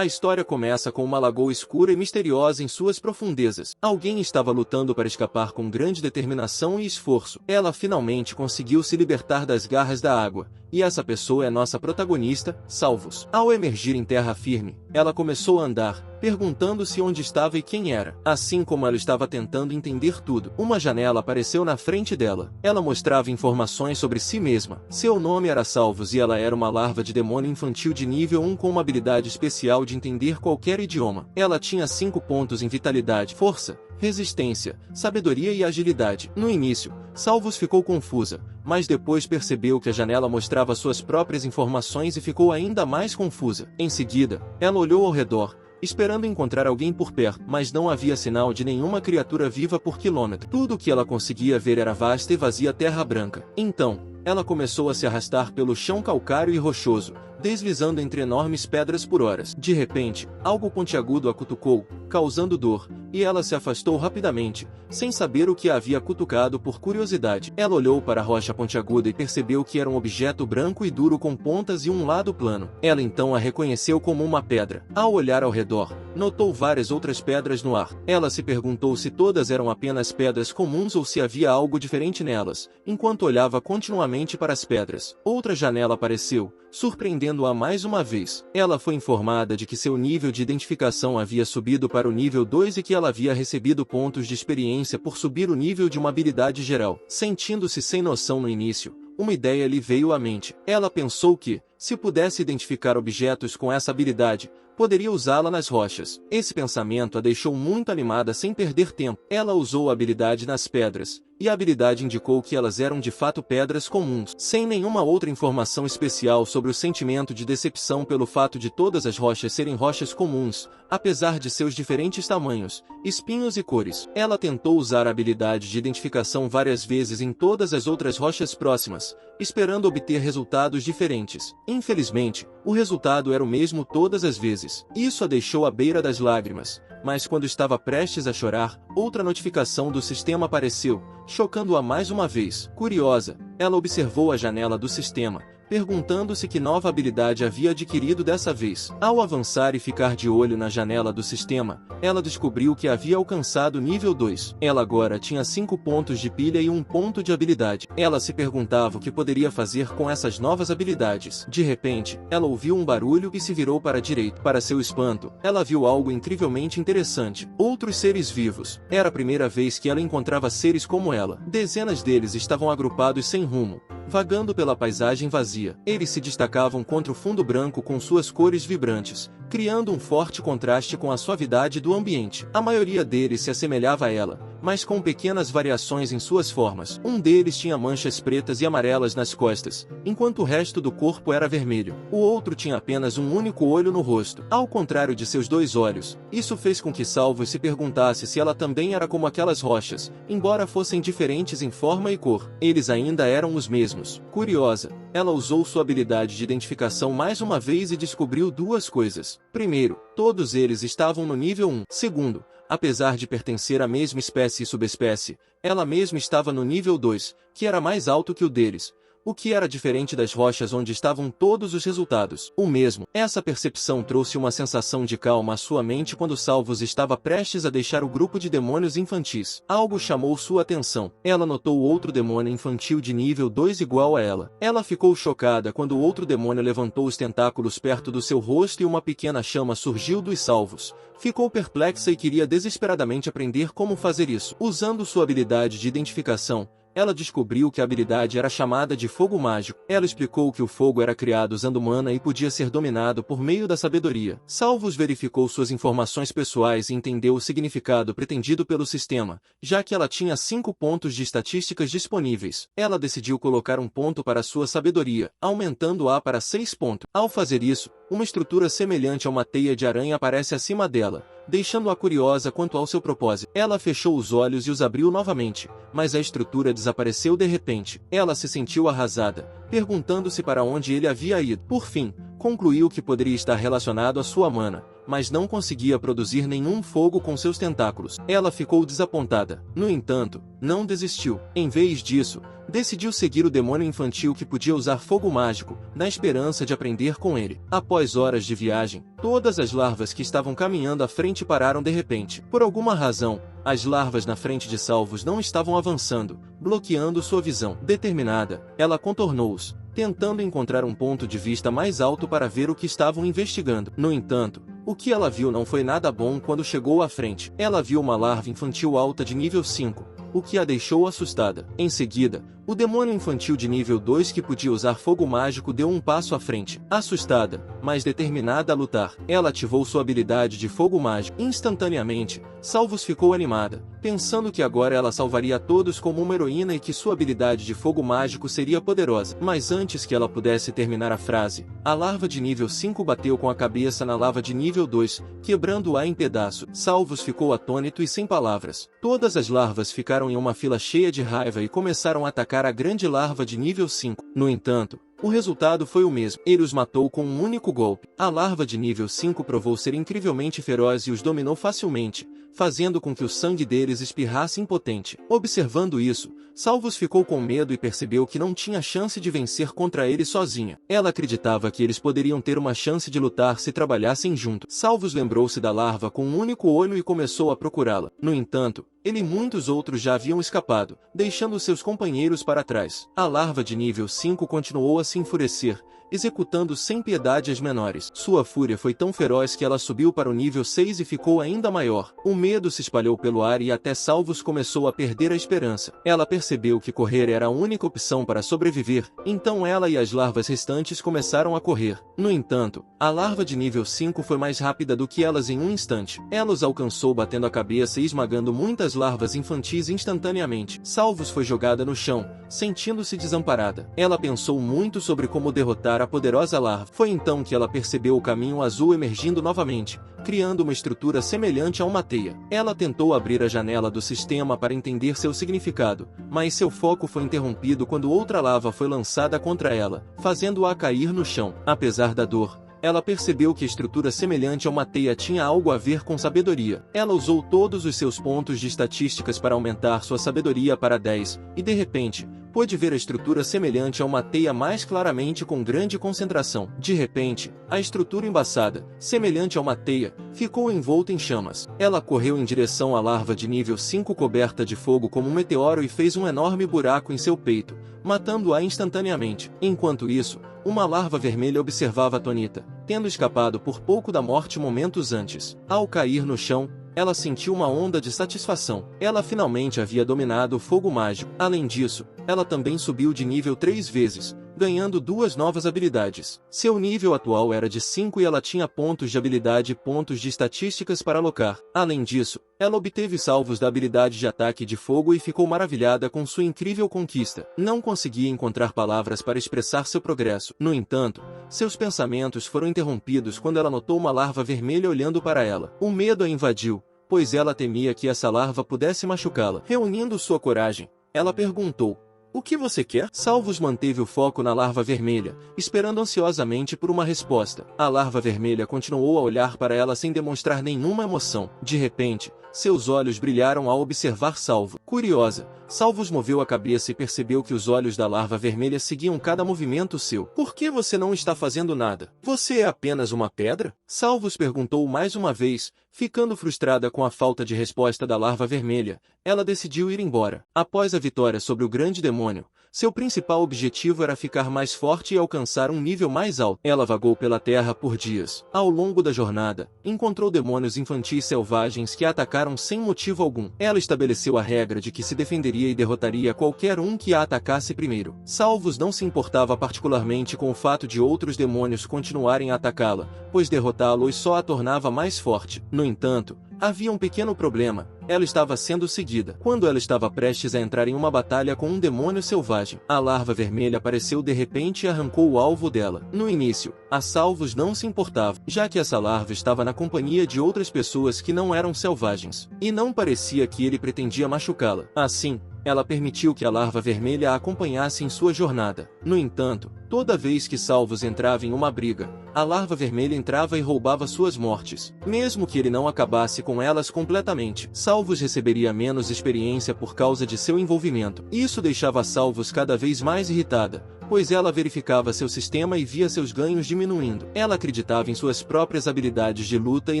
A história começa com uma lagoa escura e misteriosa em suas profundezas. Alguém estava lutando para escapar com grande determinação e esforço. Ela finalmente conseguiu se libertar das garras da água. E essa pessoa é nossa protagonista, Salvos. Ao emergir em terra firme, ela começou a andar, perguntando-se onde estava e quem era. Assim como ela estava tentando entender tudo, uma janela apareceu na frente dela. Ela mostrava informações sobre si mesma. Seu nome era Salvos e ela era uma larva de demônio infantil de nível 1 com uma habilidade especial de entender qualquer idioma. Ela tinha 5 pontos em vitalidade, força, resistência, sabedoria e agilidade. No início, Salvos ficou confusa, mas depois percebeu que a janela mostrava suas próprias informações e ficou ainda mais confusa. Em seguida, ela olhou ao redor, esperando encontrar alguém por perto, mas não havia sinal de nenhuma criatura viva por quilômetro. Tudo o que ela conseguia ver era vasta e vazia terra branca. Então, ela começou a se arrastar pelo chão calcário e rochoso, deslizando entre enormes pedras por horas. De repente, algo pontiagudo a cutucou, causando dor, e ela se afastou rapidamente, sem saber o que a havia cutucado por curiosidade. Ela olhou para a rocha pontiaguda e percebeu que era um objeto branco e duro com pontas e um lado plano. Ela então a reconheceu como uma pedra. Ao olhar ao redor, notou várias outras pedras no ar. Ela se perguntou se todas eram apenas pedras comuns ou se havia algo diferente nelas, enquanto olhava continuamente para as pedras. Outra janela apareceu, surpreendendo-a mais uma vez. Ela foi informada de que seu nível de identificação havia subido para o nível 2 e que ela havia recebido pontos de experiência por subir o nível de uma habilidade geral. Sentindo-se sem noção no início, uma ideia lhe veio à mente. Ela pensou que, se pudesse identificar objetos com essa habilidade, poderia usá-la nas rochas. Esse pensamento a deixou muito animada sem perder tempo. Ela usou a habilidade nas pedras, e a habilidade indicou que elas eram de fato pedras comuns, sem nenhuma outra informação especial sobre o sentimento de decepção pelo fato de todas as rochas serem rochas comuns, apesar de seus diferentes tamanhos, espinhos e cores. Ela tentou usar a habilidade de identificação várias vezes em todas as outras rochas próximas, esperando obter resultados diferentes. Infelizmente, o resultado era o mesmo todas as vezes. Isso a deixou à beira das lágrimas. Mas quando estava prestes a chorar, outra notificação do sistema apareceu, chocando-a mais uma vez. Curiosa, ela observou a janela do sistema, perguntando-se que nova habilidade havia adquirido dessa vez. Ao avançar e ficar de olho na janela do sistema, ela descobriu que havia alcançado nível 2. Ela agora tinha 5 pontos de pilha e 1 ponto de habilidade. Ela se perguntava o que poderia fazer com essas novas habilidades. De repente, ela ouviu um barulho e se virou para a direita. Para seu espanto, ela viu algo incrivelmente interessante. Outros seres vivos. Era a primeira vez que ela encontrava seres como ela. Dezenas deles estavam agrupados sem rumo, vagando pela paisagem vazia. Eles se destacavam contra o fundo branco com suas cores vibrantes, criando um forte contraste com a suavidade do ambiente. A maioria deles se assemelhava a ela, mas com pequenas variações em suas formas. Um deles tinha manchas pretas e amarelas nas costas, enquanto o resto do corpo era vermelho. O outro tinha apenas um único olho no rosto, ao contrário de seus 2 olhos. Isso fez com que Salvos se perguntasse se ela também era como aquelas rochas, embora fossem diferentes em forma e cor. Eles ainda eram os mesmos. Curiosa, ela usou sua habilidade de identificação mais uma vez e descobriu 2 coisas. Primeiro, todos eles estavam no nível 1. Segundo, apesar de pertencer à mesma espécie e subespécie, ela mesma estava no nível 2, que era mais alto que o deles, o que era diferente das rochas onde estavam todos os resultados. O mesmo. Essa percepção trouxe uma sensação de calma à sua mente quando Salvos estava prestes a deixar o grupo de demônios infantis. Algo chamou sua atenção. Ela notou outro demônio infantil de nível 2 igual a ela. Ela ficou chocada quando o outro demônio levantou os tentáculos perto do seu rosto e uma pequena chama surgiu dos Salvos. Ficou perplexa e queria desesperadamente aprender como fazer isso. Usando sua habilidade de identificação, ela descobriu que a habilidade era chamada de fogo mágico. Ela explicou que o fogo era criado usando mana e podia ser dominado por meio da sabedoria. Salvos verificou suas informações pessoais e entendeu o significado pretendido pelo sistema, já que ela tinha 5 pontos de estatísticas disponíveis. Ela decidiu colocar um ponto para sua sabedoria, aumentando-a para 6 pontos. Ao fazer isso, uma estrutura semelhante a uma teia de aranha aparece acima dela, deixando-a curiosa quanto ao seu propósito. Ela fechou os olhos e os abriu novamente, mas a estrutura desapareceu de repente. Ela se sentiu arrasada, perguntando-se para onde ele havia ido. Por fim, concluiu que poderia estar relacionado à sua mana, mas não conseguia produzir nenhum fogo com seus tentáculos. Ela ficou desapontada. No entanto, não desistiu. Em vez disso, decidiu seguir o demônio infantil que podia usar fogo mágico, na esperança de aprender com ele. Após horas de viagem, todas as larvas que estavam caminhando à frente pararam de repente. Por alguma razão, as larvas na frente de Salvos não estavam avançando, bloqueando sua visão. Determinada, ela contornou-os, tentando encontrar um ponto de vista mais alto para ver o que estavam investigando. No entanto, o que ela viu não foi nada bom quando chegou à frente. Ela viu uma larva infantil alta de nível 5, o que a deixou assustada. Em seguida, o demônio infantil de nível 2 que podia usar fogo mágico deu um passo à frente. Assustada, mas determinada a lutar, ela ativou sua habilidade de fogo mágico. Instantaneamente, Salvos ficou animada, pensando que agora ela salvaria todos como uma heroína e que sua habilidade de fogo mágico seria poderosa. Mas antes que ela pudesse terminar a frase, a larva de nível 5 bateu com a cabeça na larva de nível 2, quebrando-a em pedaços. Salvos ficou atônito e sem palavras. Todas as larvas ficaram em uma fila cheia de raiva e começaram a atacar a grande larva de nível 5. No entanto, o resultado foi o mesmo. Ele os matou com um único golpe. A larva de nível 5 provou ser incrivelmente feroz e os dominou facilmente, fazendo com que o sangue deles espirrasse impotente. Observando isso, Salvos ficou com medo e percebeu que não tinha chance de vencer contra ele sozinha. Ela acreditava que eles poderiam ter uma chance de lutar se trabalhassem juntos. Salvos lembrou-se da larva com um único olho e começou a procurá-la. No entanto, ele e muitos outros já haviam escapado, deixando seus companheiros para trás. A larva de nível 5 continuou a se enfurecer, executando sem piedade as menores. Sua fúria foi tão feroz que ela subiu para o nível 6 e ficou ainda maior. O medo se espalhou pelo ar e até Salvos começou a perder a esperança. Ela percebeu que correr era a única opção para sobreviver, então ela e as larvas restantes começaram a correr. No entanto, a larva de nível 5 foi mais rápida do que elas em um instante. Ela os alcançou batendo a cabeça e esmagando muitas larvas infantis instantaneamente. Salvos foi jogada no chão, sentindo-se desamparada. Ela pensou muito sobre como derrotar a poderosa larva. Foi então que ela percebeu o caminho azul emergindo novamente, criando uma estrutura semelhante a uma teia. Ela tentou abrir a janela do sistema para entender seu significado, mas seu foco foi interrompido quando outra lava foi lançada contra ela, fazendo-a cair no chão. Apesar da dor, ela percebeu que a estrutura semelhante a uma teia tinha algo a ver com sabedoria. Ela usou todos os seus pontos de estatísticas para aumentar sua sabedoria para 10, e de repente, pôde ver a estrutura semelhante a uma teia mais claramente com grande concentração. De repente, a estrutura embaçada, semelhante a uma teia, ficou envolta em chamas. Ela correu em direção à larva de nível 5 coberta de fogo como um meteoro e fez um enorme buraco em seu peito, matando-a instantaneamente. Enquanto isso, uma larva vermelha observava atônita, tendo escapado por pouco da morte momentos antes. Ao cair no chão, ela sentiu uma onda de satisfação. Ela finalmente havia dominado o fogo mágico. Além disso, ela também subiu de nível 3 vezes, ganhando 2 novas habilidades. Seu nível atual era de 5 e ela tinha pontos de habilidade e pontos de estatísticas para alocar. Além disso, ela obteve salvos da habilidade de ataque de fogo e ficou maravilhada com sua incrível conquista. Não conseguia encontrar palavras para expressar seu progresso. No entanto, seus pensamentos foram interrompidos quando ela notou uma larva vermelha olhando para ela. O medo a invadiu, pois ela temia que essa larva pudesse machucá-la. Reunindo sua coragem, ela perguntou: "O que você quer?" Salvos manteve o foco na larva vermelha, esperando ansiosamente por uma resposta. A larva vermelha continuou a olhar para ela sem demonstrar nenhuma emoção. De repente, seus olhos brilharam ao observar Salvo. Curiosa, Salvos moveu a cabeça e percebeu que os olhos da larva vermelha seguiam cada movimento seu. "Por que você não está fazendo nada? Você é apenas uma pedra?" Salvos perguntou mais uma vez, ficando frustrada com a falta de resposta da larva vermelha. Ela decidiu ir embora. Após a vitória sobre o grande demônio, seu principal objetivo era ficar mais forte e alcançar um nível mais alto. Ela vagou pela terra por dias. Ao longo da jornada, encontrou demônios infantis selvagens que a atacaram sem motivo algum. Ela estabeleceu a regra de que se defenderia e derrotaria qualquer um que a atacasse primeiro. Salvos não se importava particularmente com o fato de outros demônios continuarem a atacá-la, pois derrotá-los só a tornava mais forte. No entanto, havia um pequeno problema. Ela estava sendo seguida. Quando ela estava prestes a entrar em uma batalha com um demônio selvagem, a larva vermelha apareceu de repente e arrancou o alvo dela. No início, a Salvos não se importava, já que essa larva estava na companhia de outras pessoas que não eram selvagens, e não parecia que ele pretendia machucá-la. Assim, ela permitiu que a larva vermelha a acompanhasse em sua jornada. No entanto, Toda vez que Salvos entrava em uma briga, a larva vermelha entrava e roubava suas mortes. Mesmo que ele não acabasse com elas completamente, Salvos receberia menos experiência por causa de seu envolvimento. Isso deixava Salvos cada vez mais irritada, pois ela verificava seu sistema e via seus ganhos diminuindo. Ela acreditava em suas próprias habilidades de luta e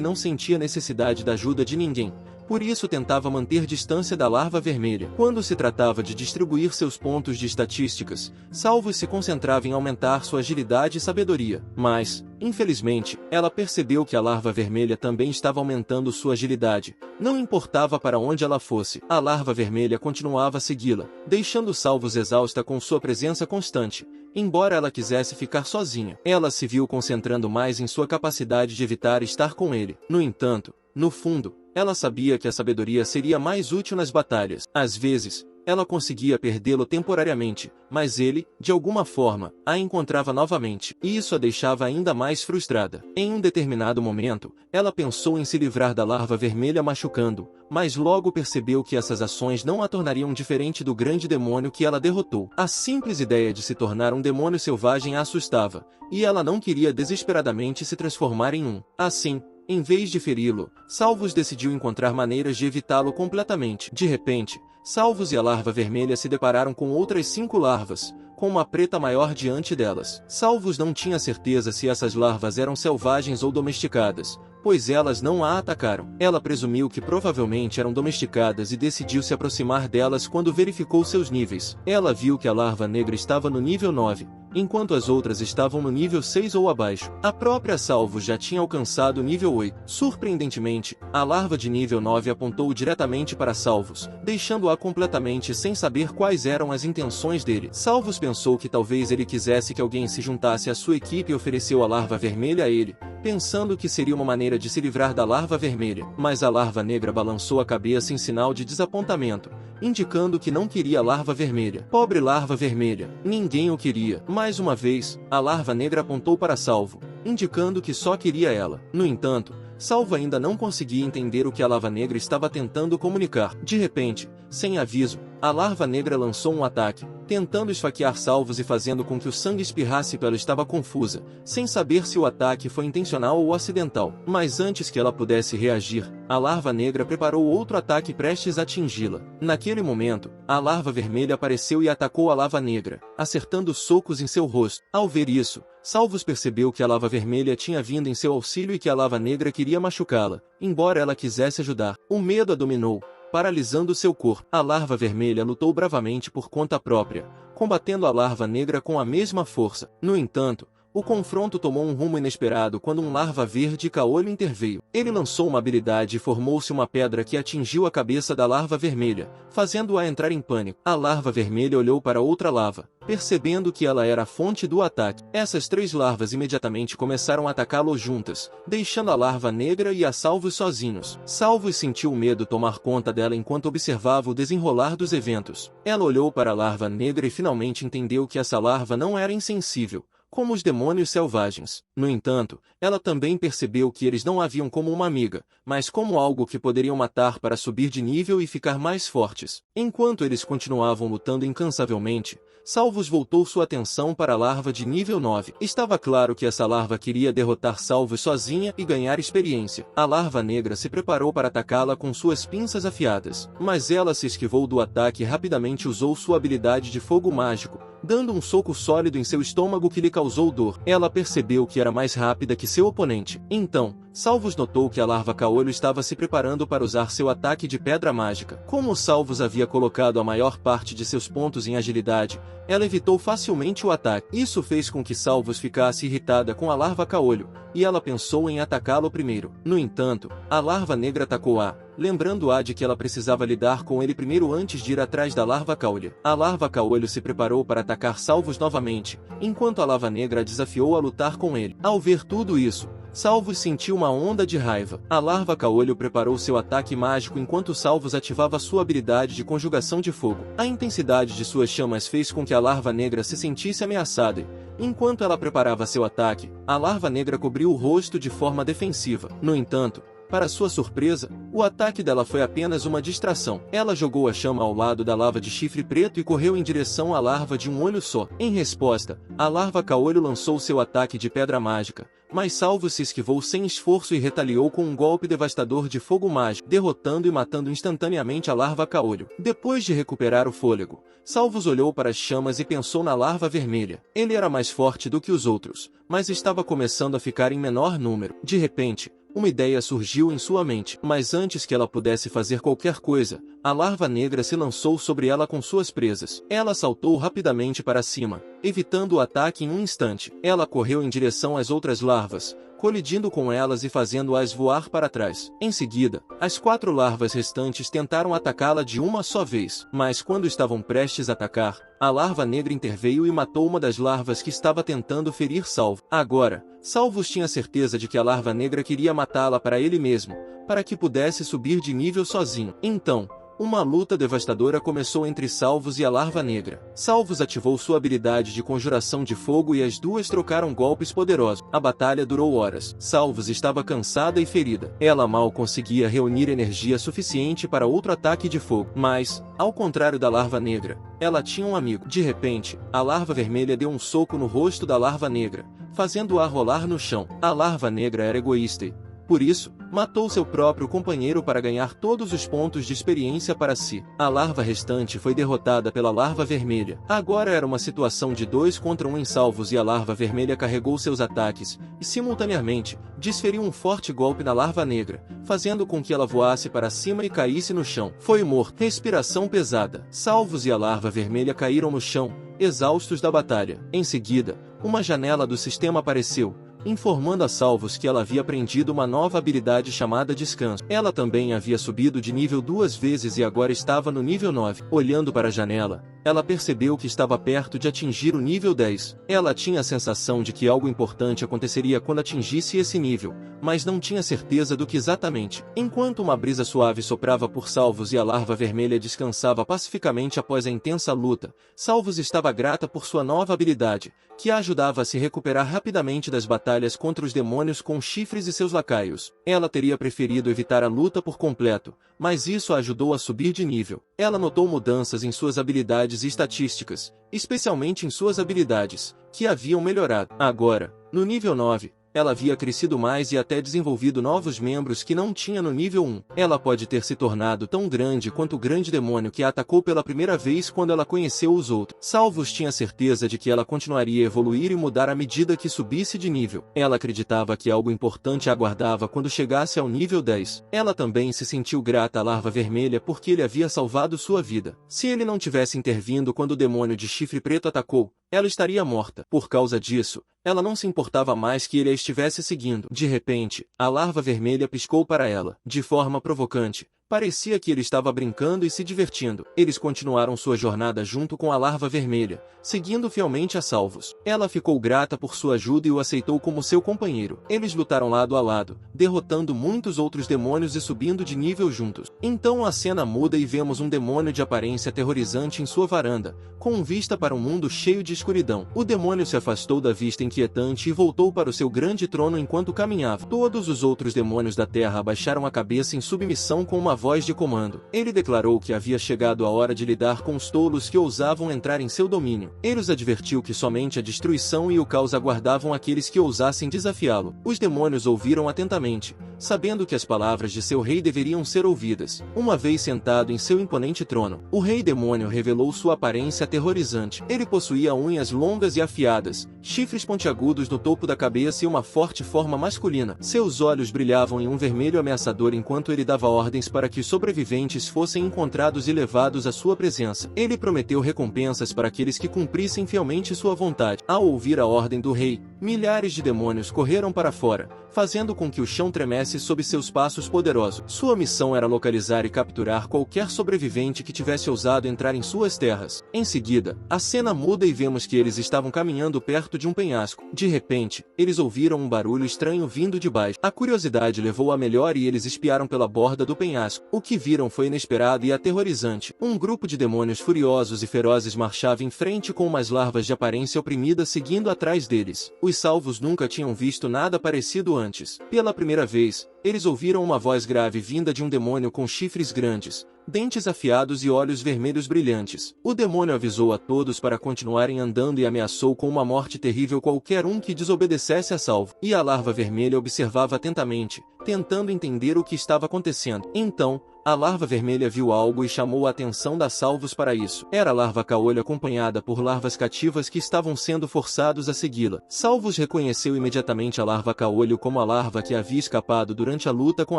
não sentia necessidade da ajuda de ninguém. Por isso tentava manter distância da larva vermelha. Quando se tratava de distribuir seus pontos de estatísticas, Salvos se concentrava em aumentar sua agilidade e sabedoria. Mas, infelizmente, ela percebeu que a larva vermelha também estava aumentando sua agilidade. Não importava para onde ela fosse, a larva vermelha continuava a segui-la, deixando Salvos exausta com sua presença constante. Embora ela quisesse ficar sozinha, ela se viu concentrando mais em sua capacidade de evitar estar com ele. No entanto, no fundo, ela sabia que a sabedoria seria mais útil nas batalhas. Às vezes, ela conseguia perdê-lo temporariamente, mas ele, de alguma forma, a encontrava novamente, e isso a deixava ainda mais frustrada. Em um determinado momento, ela pensou em se livrar da larva vermelha machucando, mas logo percebeu que essas ações não a tornariam diferente do grande demônio que ela derrotou. A simples ideia de se tornar um demônio selvagem a assustava, e ela não queria desesperadamente se transformar em um. Assim, em vez de feri-lo, Salvos decidiu encontrar maneiras de evitá-lo completamente. De repente, Salvos e a larva vermelha se depararam com outras 5 larvas, com uma preta maior diante delas. Salvos não tinha certeza se essas larvas eram selvagens ou domesticadas, pois elas não a atacaram. Ela presumiu que provavelmente eram domesticadas e decidiu se aproximar delas quando verificou seus níveis. Ela viu que a larva negra estava no nível 9, enquanto as outras estavam no nível 6 ou abaixo. A própria Salvos já tinha alcançado o nível 8. Surpreendentemente, a larva de nível 9 apontou diretamente para Salvos, deixando-a completamente sem saber quais eram as intenções dele. Salvos pensou que talvez ele quisesse que alguém se juntasse à sua equipe e ofereceu a larva vermelha a ele, pensando que seria uma maneira de se livrar da larva vermelha. Mas a larva negra balançou a cabeça em sinal de desapontamento, indicando que não queria a larva vermelha. Pobre larva vermelha, ninguém o queria. Mais uma vez, a larva negra apontou para Salvo, indicando que só queria ela. No entanto, Salvo ainda não conseguia entender o que a larva negra estava tentando comunicar. De repente, sem aviso, a larva negra lançou um ataque, tentando esfaquear Salvos e fazendo com que o sangue espirrasse. Ela estava confusa, sem saber se o ataque foi intencional ou acidental. Mas antes que ela pudesse reagir, a larva negra preparou outro ataque prestes a atingi-la. Naquele momento, a larva vermelha apareceu e atacou a larva negra, acertando socos em seu rosto. Ao ver isso, Salvos percebeu que a larva vermelha tinha vindo em seu auxílio e que a larva negra queria machucá-la, embora ela quisesse ajudar. O medo a dominou, paralisando seu corpo. A larva vermelha lutou bravamente por conta própria, combatendo a larva negra com a mesma força. No entanto, o confronto tomou um rumo inesperado quando um larva verde caolho interveio. Ele lançou uma habilidade e formou-se uma pedra que atingiu a cabeça da larva vermelha, fazendo-a entrar em pânico. A larva vermelha olhou para outra larva, percebendo que ela era a fonte do ataque. Essas 3 larvas imediatamente começaram a atacá-lo juntas, deixando a larva negra e a Salvos sozinhos. Salvos sentiu o medo tomar conta dela enquanto observava o desenrolar dos eventos. Ela olhou para a larva negra e finalmente entendeu que essa larva não era insensível, como os demônios selvagens. No entanto, ela também percebeu que eles não a viam como uma amiga, mas como algo que poderiam matar para subir de nível e ficar mais fortes. Enquanto eles continuavam lutando incansavelmente, Salvos voltou sua atenção para a larva de nível 9. Estava claro que essa larva queria derrotar Salvos sozinha e ganhar experiência. A larva negra se preparou para atacá-la com suas pinças afiadas, mas ela se esquivou do ataque e rapidamente usou sua habilidade de fogo mágico, dando um soco sólido em seu estômago que lhe causou dor. Ela percebeu que era mais rápida que seu oponente. Então, Salvos notou que a larva caolho estava se preparando para usar seu ataque de pedra mágica. Como Salvos havia colocado a maior parte de seus pontos em agilidade, ela evitou facilmente o ataque. Isso fez com que Salvos ficasse irritada com a larva caolho, e ela pensou em atacá-lo primeiro. No entanto, a larva negra atacou-a, lembrando-a de que ela precisava lidar com ele primeiro antes de ir atrás da larva caolho. A larva caolho se preparou para atacar Salvos novamente, enquanto a larva negra a desafiou a lutar com ele. Ao ver tudo isso, Salvos sentiu uma onda de raiva. A larva caolho preparou seu ataque mágico enquanto Salvos ativava sua habilidade de conjugação de fogo. A intensidade de suas chamas fez com que a larva negra se sentisse ameaçada. Enquanto ela preparava seu ataque, a larva negra cobriu o rosto de forma defensiva. No entanto, Para sua surpresa, o ataque dela foi apenas uma distração. Ela jogou a chama ao lado da larva de chifre preto e correu em direção à larva de um olho só. Em resposta, a larva caolho lançou seu ataque de pedra mágica, mas Salvos se esquivou sem esforço e retaliou com um golpe devastador de fogo mágico, derrotando e matando instantaneamente a larva caolho. Depois de recuperar o fôlego, Salvos olhou para as chamas e pensou na larva vermelha. Ele era mais forte do que os outros, mas estava começando a ficar em menor número. De repente, uma ideia surgiu em sua mente, mas antes que ela pudesse fazer qualquer coisa, a larva negra se lançou sobre ela com suas presas. Ela saltou rapidamente para cima, evitando o ataque em um instante. Ela correu em direção às outras larvas, colidindo com elas e fazendo-as voar para trás. Em seguida, as 4 larvas restantes tentaram atacá-la de uma só vez, mas quando estavam prestes a atacar, a larva negra interveio e matou uma das larvas que estava tentando ferir Salvo. Agora, Salvos tinha certeza de que a larva negra queria matá-la para ele mesmo, para que pudesse subir de nível sozinho. Então, uma luta devastadora começou entre Salvos e a larva negra. Salvos ativou sua habilidade de conjuração de fogo e as duas trocaram golpes poderosos. A batalha durou horas. Salvos estava cansada e ferida. Ela mal conseguia reunir energia suficiente para outro ataque de fogo. Mas, ao contrário da larva negra, ela tinha um amigo. De repente, a larva vermelha deu um soco no rosto da larva negra, fazendo-a rolar no chão. A larva negra era egoísta e, por isso, matou seu próprio companheiro para ganhar todos os pontos de experiência para si. A larva restante foi derrotada pela larva vermelha. Agora era uma situação de 2 contra 1 em Salvos e a larva vermelha carregou seus ataques e, simultaneamente, desferiu um forte golpe na larva negra, fazendo com que ela voasse para cima e caísse no chão. Foi morto. Respiração pesada. Salvos e a larva vermelha caíram no chão, exaustos da batalha. Em seguida, uma janela do sistema apareceu, informando a Salvos que ela havia aprendido uma nova habilidade chamada Descanso. Ela também havia subido de nível 2 vezes e agora estava no nível 9. Olhando para a janela, ela percebeu que estava perto de atingir o nível 10. Ela tinha a sensação de que algo importante aconteceria quando atingisse esse nível, mas não tinha certeza do que exatamente. Enquanto uma brisa suave soprava por Salvos e a larva vermelha descansava pacificamente após a intensa luta, Salvos estava grata por sua nova habilidade, que a ajudava a se recuperar rapidamente das batalhas contra os demônios com chifres e seus lacaios. Ela teria preferido evitar a luta por completo, mas isso a ajudou a subir de nível. Ela notou mudanças em suas habilidades e estatísticas, especialmente em suas habilidades, que haviam melhorado. Agora, no nível 9, ela havia crescido mais e até desenvolvido novos membros que não tinha no nível 1. Ela pode ter se tornado tão grande quanto o grande demônio que a atacou pela primeira vez quando ela conheceu os outros. Salvos tinha certeza de que ela continuaria a evoluir e mudar à medida que subisse de nível. Ela acreditava que algo importante a aguardava quando chegasse ao nível 10. Ela também se sentiu grata à larva vermelha porque ele havia salvado sua vida. Se ele não tivesse intervindo quando o demônio de chifre preto atacou, ela estaria morta. Por causa disso, ela não se importava mais que ele a estivesse seguindo. De repente, a larva vermelha piscou para ela, de forma provocante. Parecia que ele estava brincando e se divertindo. Eles continuaram sua jornada junto com a larva vermelha, seguindo fielmente a Salvos. Ela ficou grata por sua ajuda e o aceitou como seu companheiro. Eles lutaram lado a lado, derrotando muitos outros demônios e subindo de nível juntos. Então a cena muda e vemos um demônio de aparência aterrorizante em sua varanda, com vista para um mundo cheio de escuridão. O demônio se afastou da vista inquietante e voltou para o seu grande trono enquanto caminhava. Todos os outros demônios da terra abaixaram a cabeça em submissão com uma voz de comando. Ele declarou que havia chegado a hora de lidar com os tolos que ousavam entrar em seu domínio. Ele os advertiu que somente a destruição e o caos aguardavam aqueles que ousassem desafiá-lo. Os demônios ouviram atentamente, sabendo que as palavras de seu rei deveriam ser ouvidas. Uma vez sentado em seu imponente trono, o rei demônio revelou sua aparência aterrorizante. Ele possuía unhas longas e afiadas, chifres pontiagudos no topo da cabeça e uma forte forma masculina. Seus olhos brilhavam em um vermelho ameaçador enquanto ele dava ordens para que os sobreviventes fossem encontrados e levados à sua presença. Ele prometeu recompensas para aqueles que cumprissem fielmente sua vontade. Ao ouvir a ordem do rei, milhares de demônios correram para fora, fazendo com que o chão tremesse sob seus passos poderosos. Sua missão era localizar e capturar qualquer sobrevivente que tivesse ousado entrar em suas terras. Em seguida, a cena muda e vemos que eles estavam caminhando perto de um penhasco. De repente, eles ouviram um barulho estranho vindo de baixo. A curiosidade levou a melhor e eles espiaram pela borda do penhasco. O que viram foi inesperado e aterrorizante. Um grupo de demônios furiosos e ferozes marchava em frente com umas larvas de aparência oprimida seguindo atrás deles. Os salvos nunca tinham visto nada parecido antes. Pela primeira vez, eles ouviram uma voz grave vinda de um demônio com chifres grandes, dentes afiados e olhos vermelhos brilhantes. O demônio avisou a todos para continuarem andando e ameaçou com uma morte terrível qualquer um que desobedecesse a salvo. E a larva vermelha observava atentamente, tentando entender o que estava acontecendo. Então, a larva vermelha viu algo e chamou a atenção da salvos para isso. Era a larva caolho acompanhada por larvas cativas que estavam sendo forçados a segui-la. Salvos reconheceu imediatamente a larva caolho como a larva que havia escapado durante a luta com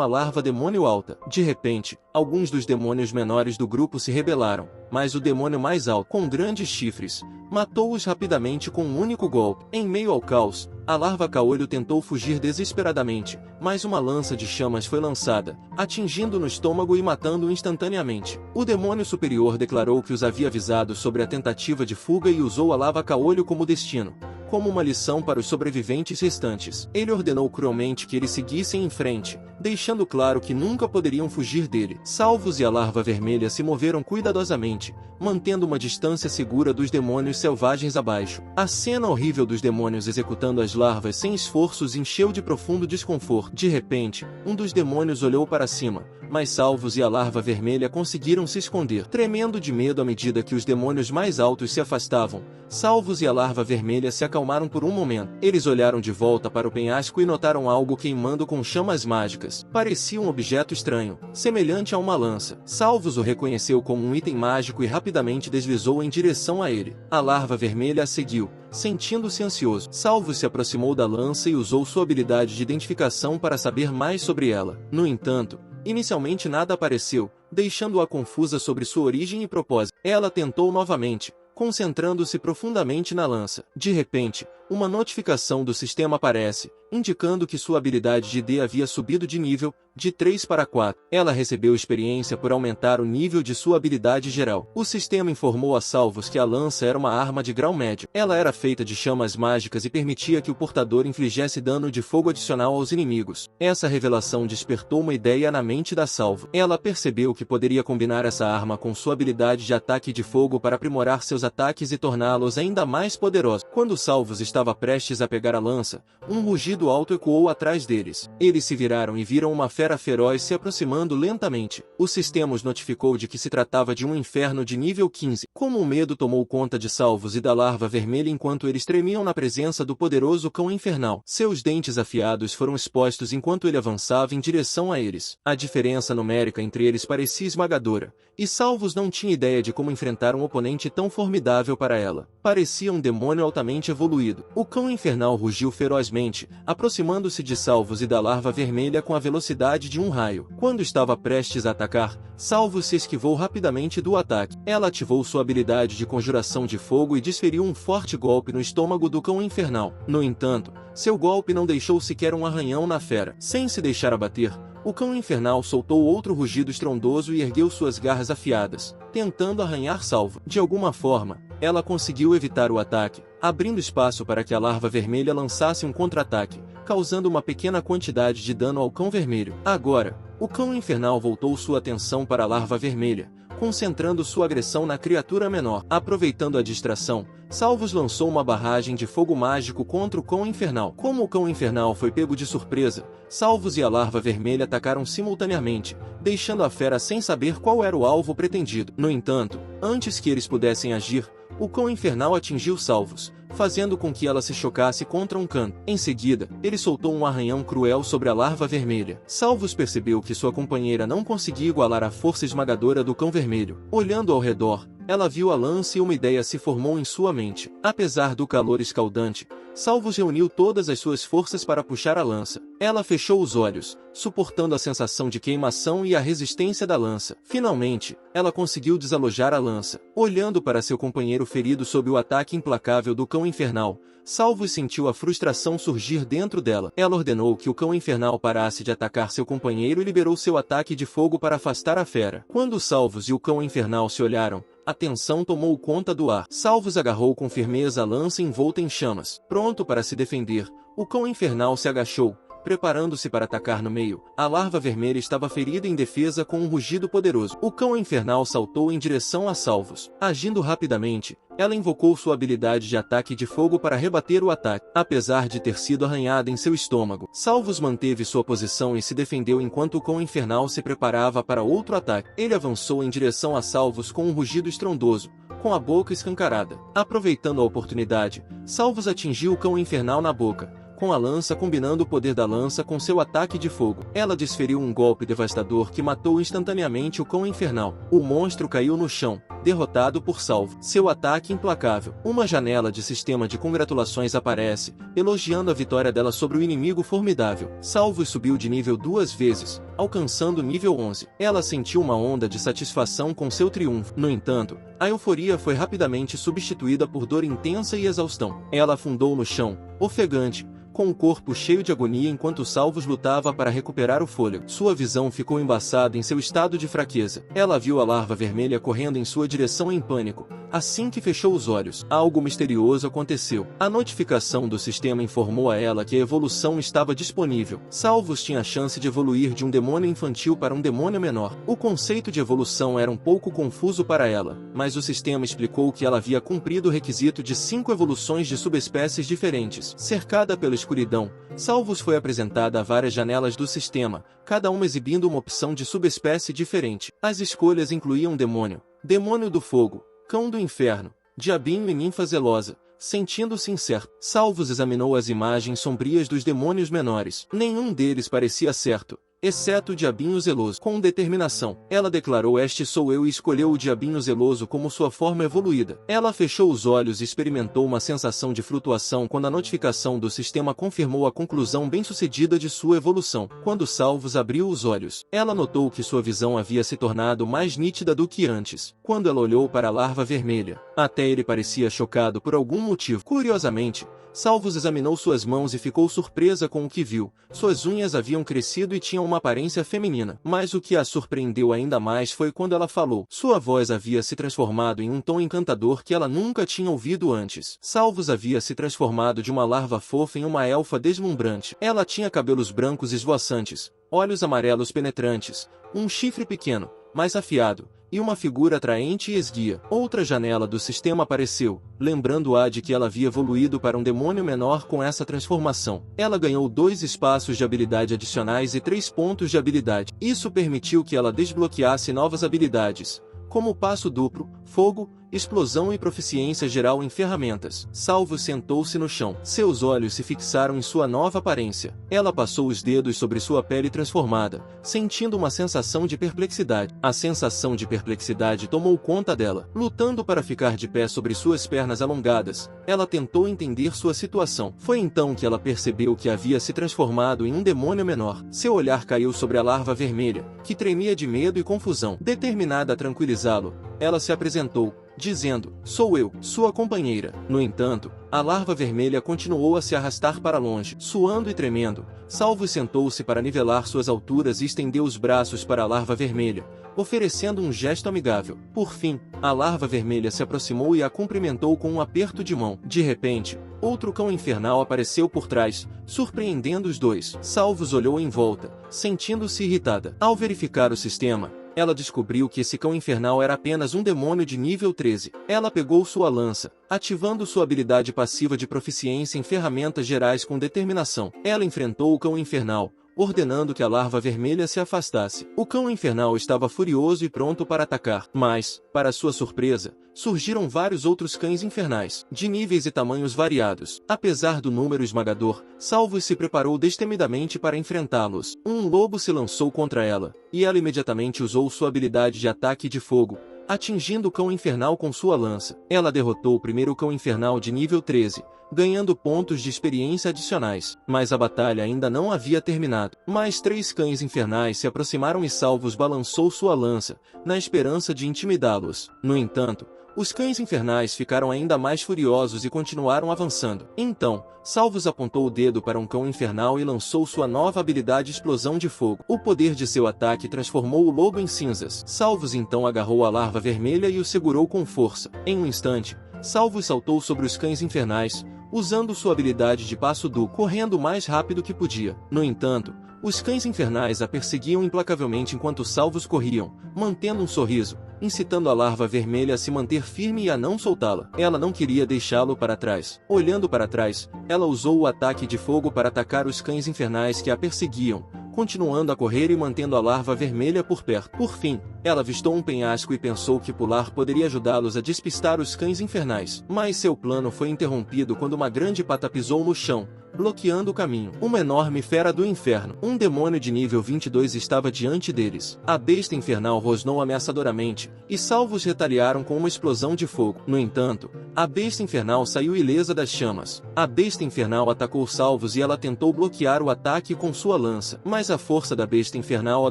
a larva demônio alta. De repente, alguns dos demônios menores do grupo se rebelaram, mas o demônio mais alto, com grandes chifres, matou-os rapidamente com um único golpe. Em meio ao caos, a larva caolho tentou fugir desesperadamente, mas uma lança de chamas foi lançada, atingindo no estômago e matando-o instantaneamente. O demônio superior declarou que os havia avisado sobre a tentativa de fuga e usou a larva caolho como destino, como uma lição para os sobreviventes restantes. Ele ordenou cruelmente que eles seguissem em frente, deixando claro que nunca poderiam fugir dele. Salvos e a larva vermelha se moveram cuidadosamente, mantendo uma distância segura dos demônios selvagens abaixo. A cena horrível dos demônios executando as larvas sem esforço os encheu de profundo desconforto. De repente, um dos demônios olhou para cima, mas Salvos e a larva vermelha conseguiram se esconder. Tremendo de medo à medida que os demônios mais altos se afastavam, Salvos e a larva vermelha se acalmaram por um momento. Eles olharam de volta para o penhasco e notaram algo queimando com chamas mágicas. Parecia um objeto estranho, semelhante a uma lança. Salvos o reconheceu como um item mágico e rapidamente deslizou em direção a ele. A larva vermelha a seguiu, sentindo-se ansioso. Salvos se aproximou da lança e usou sua habilidade de identificação para saber mais sobre ela. No entanto, inicialmente nada apareceu, deixando-a confusa sobre sua origem e propósito. Ela tentou novamente, concentrando-se profundamente na lança. De repente, uma notificação do sistema aparece, indicando que sua habilidade de D havia subido de nível, de 3 para 4. Ela recebeu experiência por aumentar o nível de sua habilidade geral. O sistema informou a Salvos que a lança era uma arma de grau médio. Ela era feita de chamas mágicas e permitia que o portador infligisse dano de fogo adicional aos inimigos. Essa revelação despertou uma ideia na mente da Salvo. Ela percebeu que poderia combinar essa arma com sua habilidade de ataque de fogo para aprimorar seus ataques e torná-los ainda mais poderosos. Quando Salvos estava prestes a pegar a lança, um rugido alto ecoou atrás deles. Eles se viraram e viram uma fera feroz se aproximando lentamente. O sistema os notificou de que se tratava de um inferno de nível 15. Como o medo tomou conta de Salvos e da larva vermelha enquanto eles tremiam na presença do poderoso cão infernal. Seus dentes afiados foram expostos enquanto ele avançava em direção a eles. A diferença numérica entre eles parecia esmagadora, e Salvos não tinha ideia de como enfrentar um oponente tão formidável para ela. Parecia um demônio altamente evoluído. O cão infernal rugiu ferozmente, aproximando-se de Salvos e da larva vermelha com a velocidade de um raio. Quando estava prestes a atacar, Salvos se esquivou rapidamente do ataque. Ela ativou sua habilidade de conjuração de fogo e desferiu um forte golpe no estômago do cão infernal. No entanto, seu golpe não deixou sequer um arranhão na fera. Sem se deixar abater, o cão infernal soltou outro rugido estrondoso e ergueu suas garras afiadas, tentando arranhar Salvo. De alguma forma, ela conseguiu evitar o ataque, abrindo espaço para que a larva vermelha lançasse um contra-ataque, causando uma pequena quantidade de dano ao cão vermelho. Agora, o cão infernal voltou sua atenção para a larva vermelha, concentrando sua agressão na criatura menor. Aproveitando a distração, Salvos lançou uma barragem de fogo mágico contra o cão infernal. Como o cão infernal foi pego de surpresa, Salvos e a larva vermelha atacaram simultaneamente, deixando a fera sem saber qual era o alvo pretendido. No entanto, antes que eles pudessem agir, o cão infernal atingiu Salvos, fazendo com que ela se chocasse contra um canto. Em seguida, ele soltou um arranhão cruel sobre a larva vermelha. Salvos percebeu que sua companheira não conseguia igualar a força esmagadora do cão vermelho. Olhando ao redor, ela viu a lança e uma ideia se formou em sua mente. Apesar do calor escaldante, Salvos reuniu todas as suas forças para puxar a lança. Ela fechou os olhos, suportando a sensação de queimação e a resistência da lança. Finalmente, ela conseguiu desalojar a lança. Olhando para seu companheiro ferido sob o ataque implacável do cão infernal, Salvos sentiu a frustração surgir dentro dela. Ela ordenou que o cão infernal parasse de atacar seu companheiro e liberou seu ataque de fogo para afastar a fera. Quando Salvos e o cão infernal se olharam, a tensão tomou conta do ar. Salvos agarrou com firmeza a lança envolta em chamas. Pronto para se defender, o cão infernal se agachou, preparando-se para atacar no meio. A larva vermelha estava ferida em defesa com um rugido poderoso. O cão infernal saltou em direção a Salvos. Agindo rapidamente, ela invocou sua habilidade de ataque de fogo para rebater o ataque. Apesar de ter sido arranhada em seu estômago, Salvos manteve sua posição e se defendeu enquanto o cão infernal se preparava para outro ataque. Ele avançou em direção a Salvos com um rugido estrondoso, com a boca escancarada. Aproveitando a oportunidade, Salvos atingiu o cão infernal na boca, com a lança combinando o poder da lança com seu ataque de fogo. Ela desferiu um golpe devastador que matou instantaneamente o cão infernal. O monstro caiu no chão, derrotado por Salvo. Seu ataque implacável. Uma janela de sistema de congratulações aparece, elogiando a vitória dela sobre o inimigo formidável. Salvo subiu de nível 2 vezes, alcançando nível 11. Ela sentiu uma onda de satisfação com seu triunfo. No entanto, a euforia foi rapidamente substituída por dor intensa e exaustão. Ela afundou no chão, ofegante, com o corpo cheio de agonia enquanto Salvos lutava para recuperar o fôlego. Sua visão ficou embaçada em seu estado de fraqueza. Ela viu a larva vermelha correndo em sua direção em pânico. Assim que fechou os olhos, algo misterioso aconteceu. A notificação do sistema informou a ela que a evolução estava disponível. Salvos tinha a chance de evoluir de um demônio infantil para um demônio menor. O conceito de evolução era um pouco confuso para ela, mas o sistema explicou que ela havia cumprido o requisito de 5 evoluções de subespécies diferentes. Cercada pela escuridão, Salvos foi apresentada a várias janelas do sistema, cada uma exibindo uma opção de subespécie diferente. As escolhas incluíam demônio, demônio do fogo, cão do inferno, diabinho e ninfa zelosa. Sentindo-se incerto, Salvos examinou as imagens sombrias dos demônios menores. Nenhum deles parecia certo, exceto o diabinho zeloso. Com determinação, ela declarou: "Este sou eu", e escolheu o diabinho zeloso como sua forma evoluída. Ela fechou os olhos e experimentou uma sensação de flutuação quando a notificação do sistema confirmou a conclusão bem-sucedida de sua evolução. Quando Salvos abriu os olhos, ela notou que sua visão havia se tornado mais nítida do que antes. Quando ela olhou para a larva vermelha, até ele parecia chocado por algum motivo. Curiosamente, Salvos examinou suas mãos e ficou surpresa com o que viu. Suas unhas haviam crescido e tinham uma aparência feminina. Mas o que a surpreendeu ainda mais foi quando ela falou. Sua voz havia se transformado em um tom encantador que ela nunca tinha ouvido antes. Salvos havia se transformado de uma larva fofa em uma elfa deslumbrante. Ela tinha cabelos brancos esvoaçantes, olhos amarelos penetrantes, um chifre pequeno, mais afiado, e uma figura atraente e esguia. Outra janela do sistema apareceu, lembrando-a de que ela havia evoluído para um demônio menor com essa transformação. Ela ganhou 2 espaços de habilidade adicionais e 3 pontos de habilidade. Isso permitiu que ela desbloqueasse novas habilidades, como passo duplo, fogo, explosão e proficiência geral em ferramentas. Salvos sentou-se no chão. Seus olhos se fixaram em sua nova aparência. Ela passou os dedos sobre sua pele transformada, sentindo uma sensação de perplexidade. A sensação de perplexidade tomou conta dela. Lutando para ficar de pé sobre suas pernas alongadas, ela tentou entender sua situação. Foi então que ela percebeu que havia se transformado em um demônio menor. Seu olhar caiu sobre a larva vermelha, que tremia de medo e confusão. Determinada a tranquilizá-lo, ela se apresentou, dizendo: "Sou eu, sua companheira." No entanto, a larva vermelha continuou a se arrastar para longe. Suando e tremendo, Salvos sentou-se para nivelar suas alturas e estendeu os braços para a larva vermelha, oferecendo um gesto amigável. Por fim, a larva vermelha se aproximou e a cumprimentou com um aperto de mão. De repente, outro cão infernal apareceu por trás, surpreendendo os dois. Salvos olhou em volta, sentindo-se irritada. Ao verificar o sistema, ela descobriu que esse cão infernal era apenas um demônio de nível 13. Ela pegou sua lança, ativando sua habilidade passiva de proficiência em ferramentas gerais com determinação. Ela enfrentou o cão infernal, ordenando que a larva vermelha se afastasse. O cão infernal estava furioso e pronto para atacar. Mas, para sua surpresa, surgiram vários outros cães infernais, de níveis e tamanhos variados. Apesar do número esmagador, Salvos se preparou destemidamente para enfrentá-los. Um lobo se lançou contra ela, e ela imediatamente usou sua habilidade de ataque de fogo, atingindo o cão infernal com sua lança. Ela derrotou o primeiro cão infernal de nível 13, ganhando pontos de experiência adicionais. Mas a batalha ainda não havia terminado. Mais 3 cães infernais se aproximaram e Salvos balançou sua lança, na esperança de intimidá-los. No entanto, os cães infernais ficaram ainda mais furiosos e continuaram avançando. Então, Salvos apontou o dedo para um cão infernal e lançou sua nova habilidade Explosão de Fogo. O poder de seu ataque transformou o lobo em cinzas. Salvos então agarrou a larva vermelha e o segurou com força. Em um instante, Salvos saltou sobre os cães infernais, usando sua habilidade de passo duplo, correndo o mais rápido que podia. No entanto, os cães infernais a perseguiam implacavelmente enquanto os salvos corriam, mantendo um sorriso, incitando a larva vermelha a se manter firme e a não soltá-la. Ela não queria deixá-lo para trás. Olhando para trás, ela usou o ataque de fogo para atacar os cães infernais que a perseguiam, continuando a correr e mantendo a larva vermelha por perto. Por fim, ela avistou um penhasco e pensou que pular poderia ajudá-los a despistar os cães infernais. Mas seu plano foi interrompido quando uma grande pata pisou no chão, bloqueando o caminho. Uma enorme fera do inferno, um demônio de nível 22 estava diante deles. A besta infernal rosnou ameaçadoramente, e salvos retaliaram com uma explosão de fogo. No entanto, a besta infernal saiu ilesa das chamas. A besta infernal atacou salvos e ela tentou bloquear o ataque com sua lança, mas a força da besta infernal a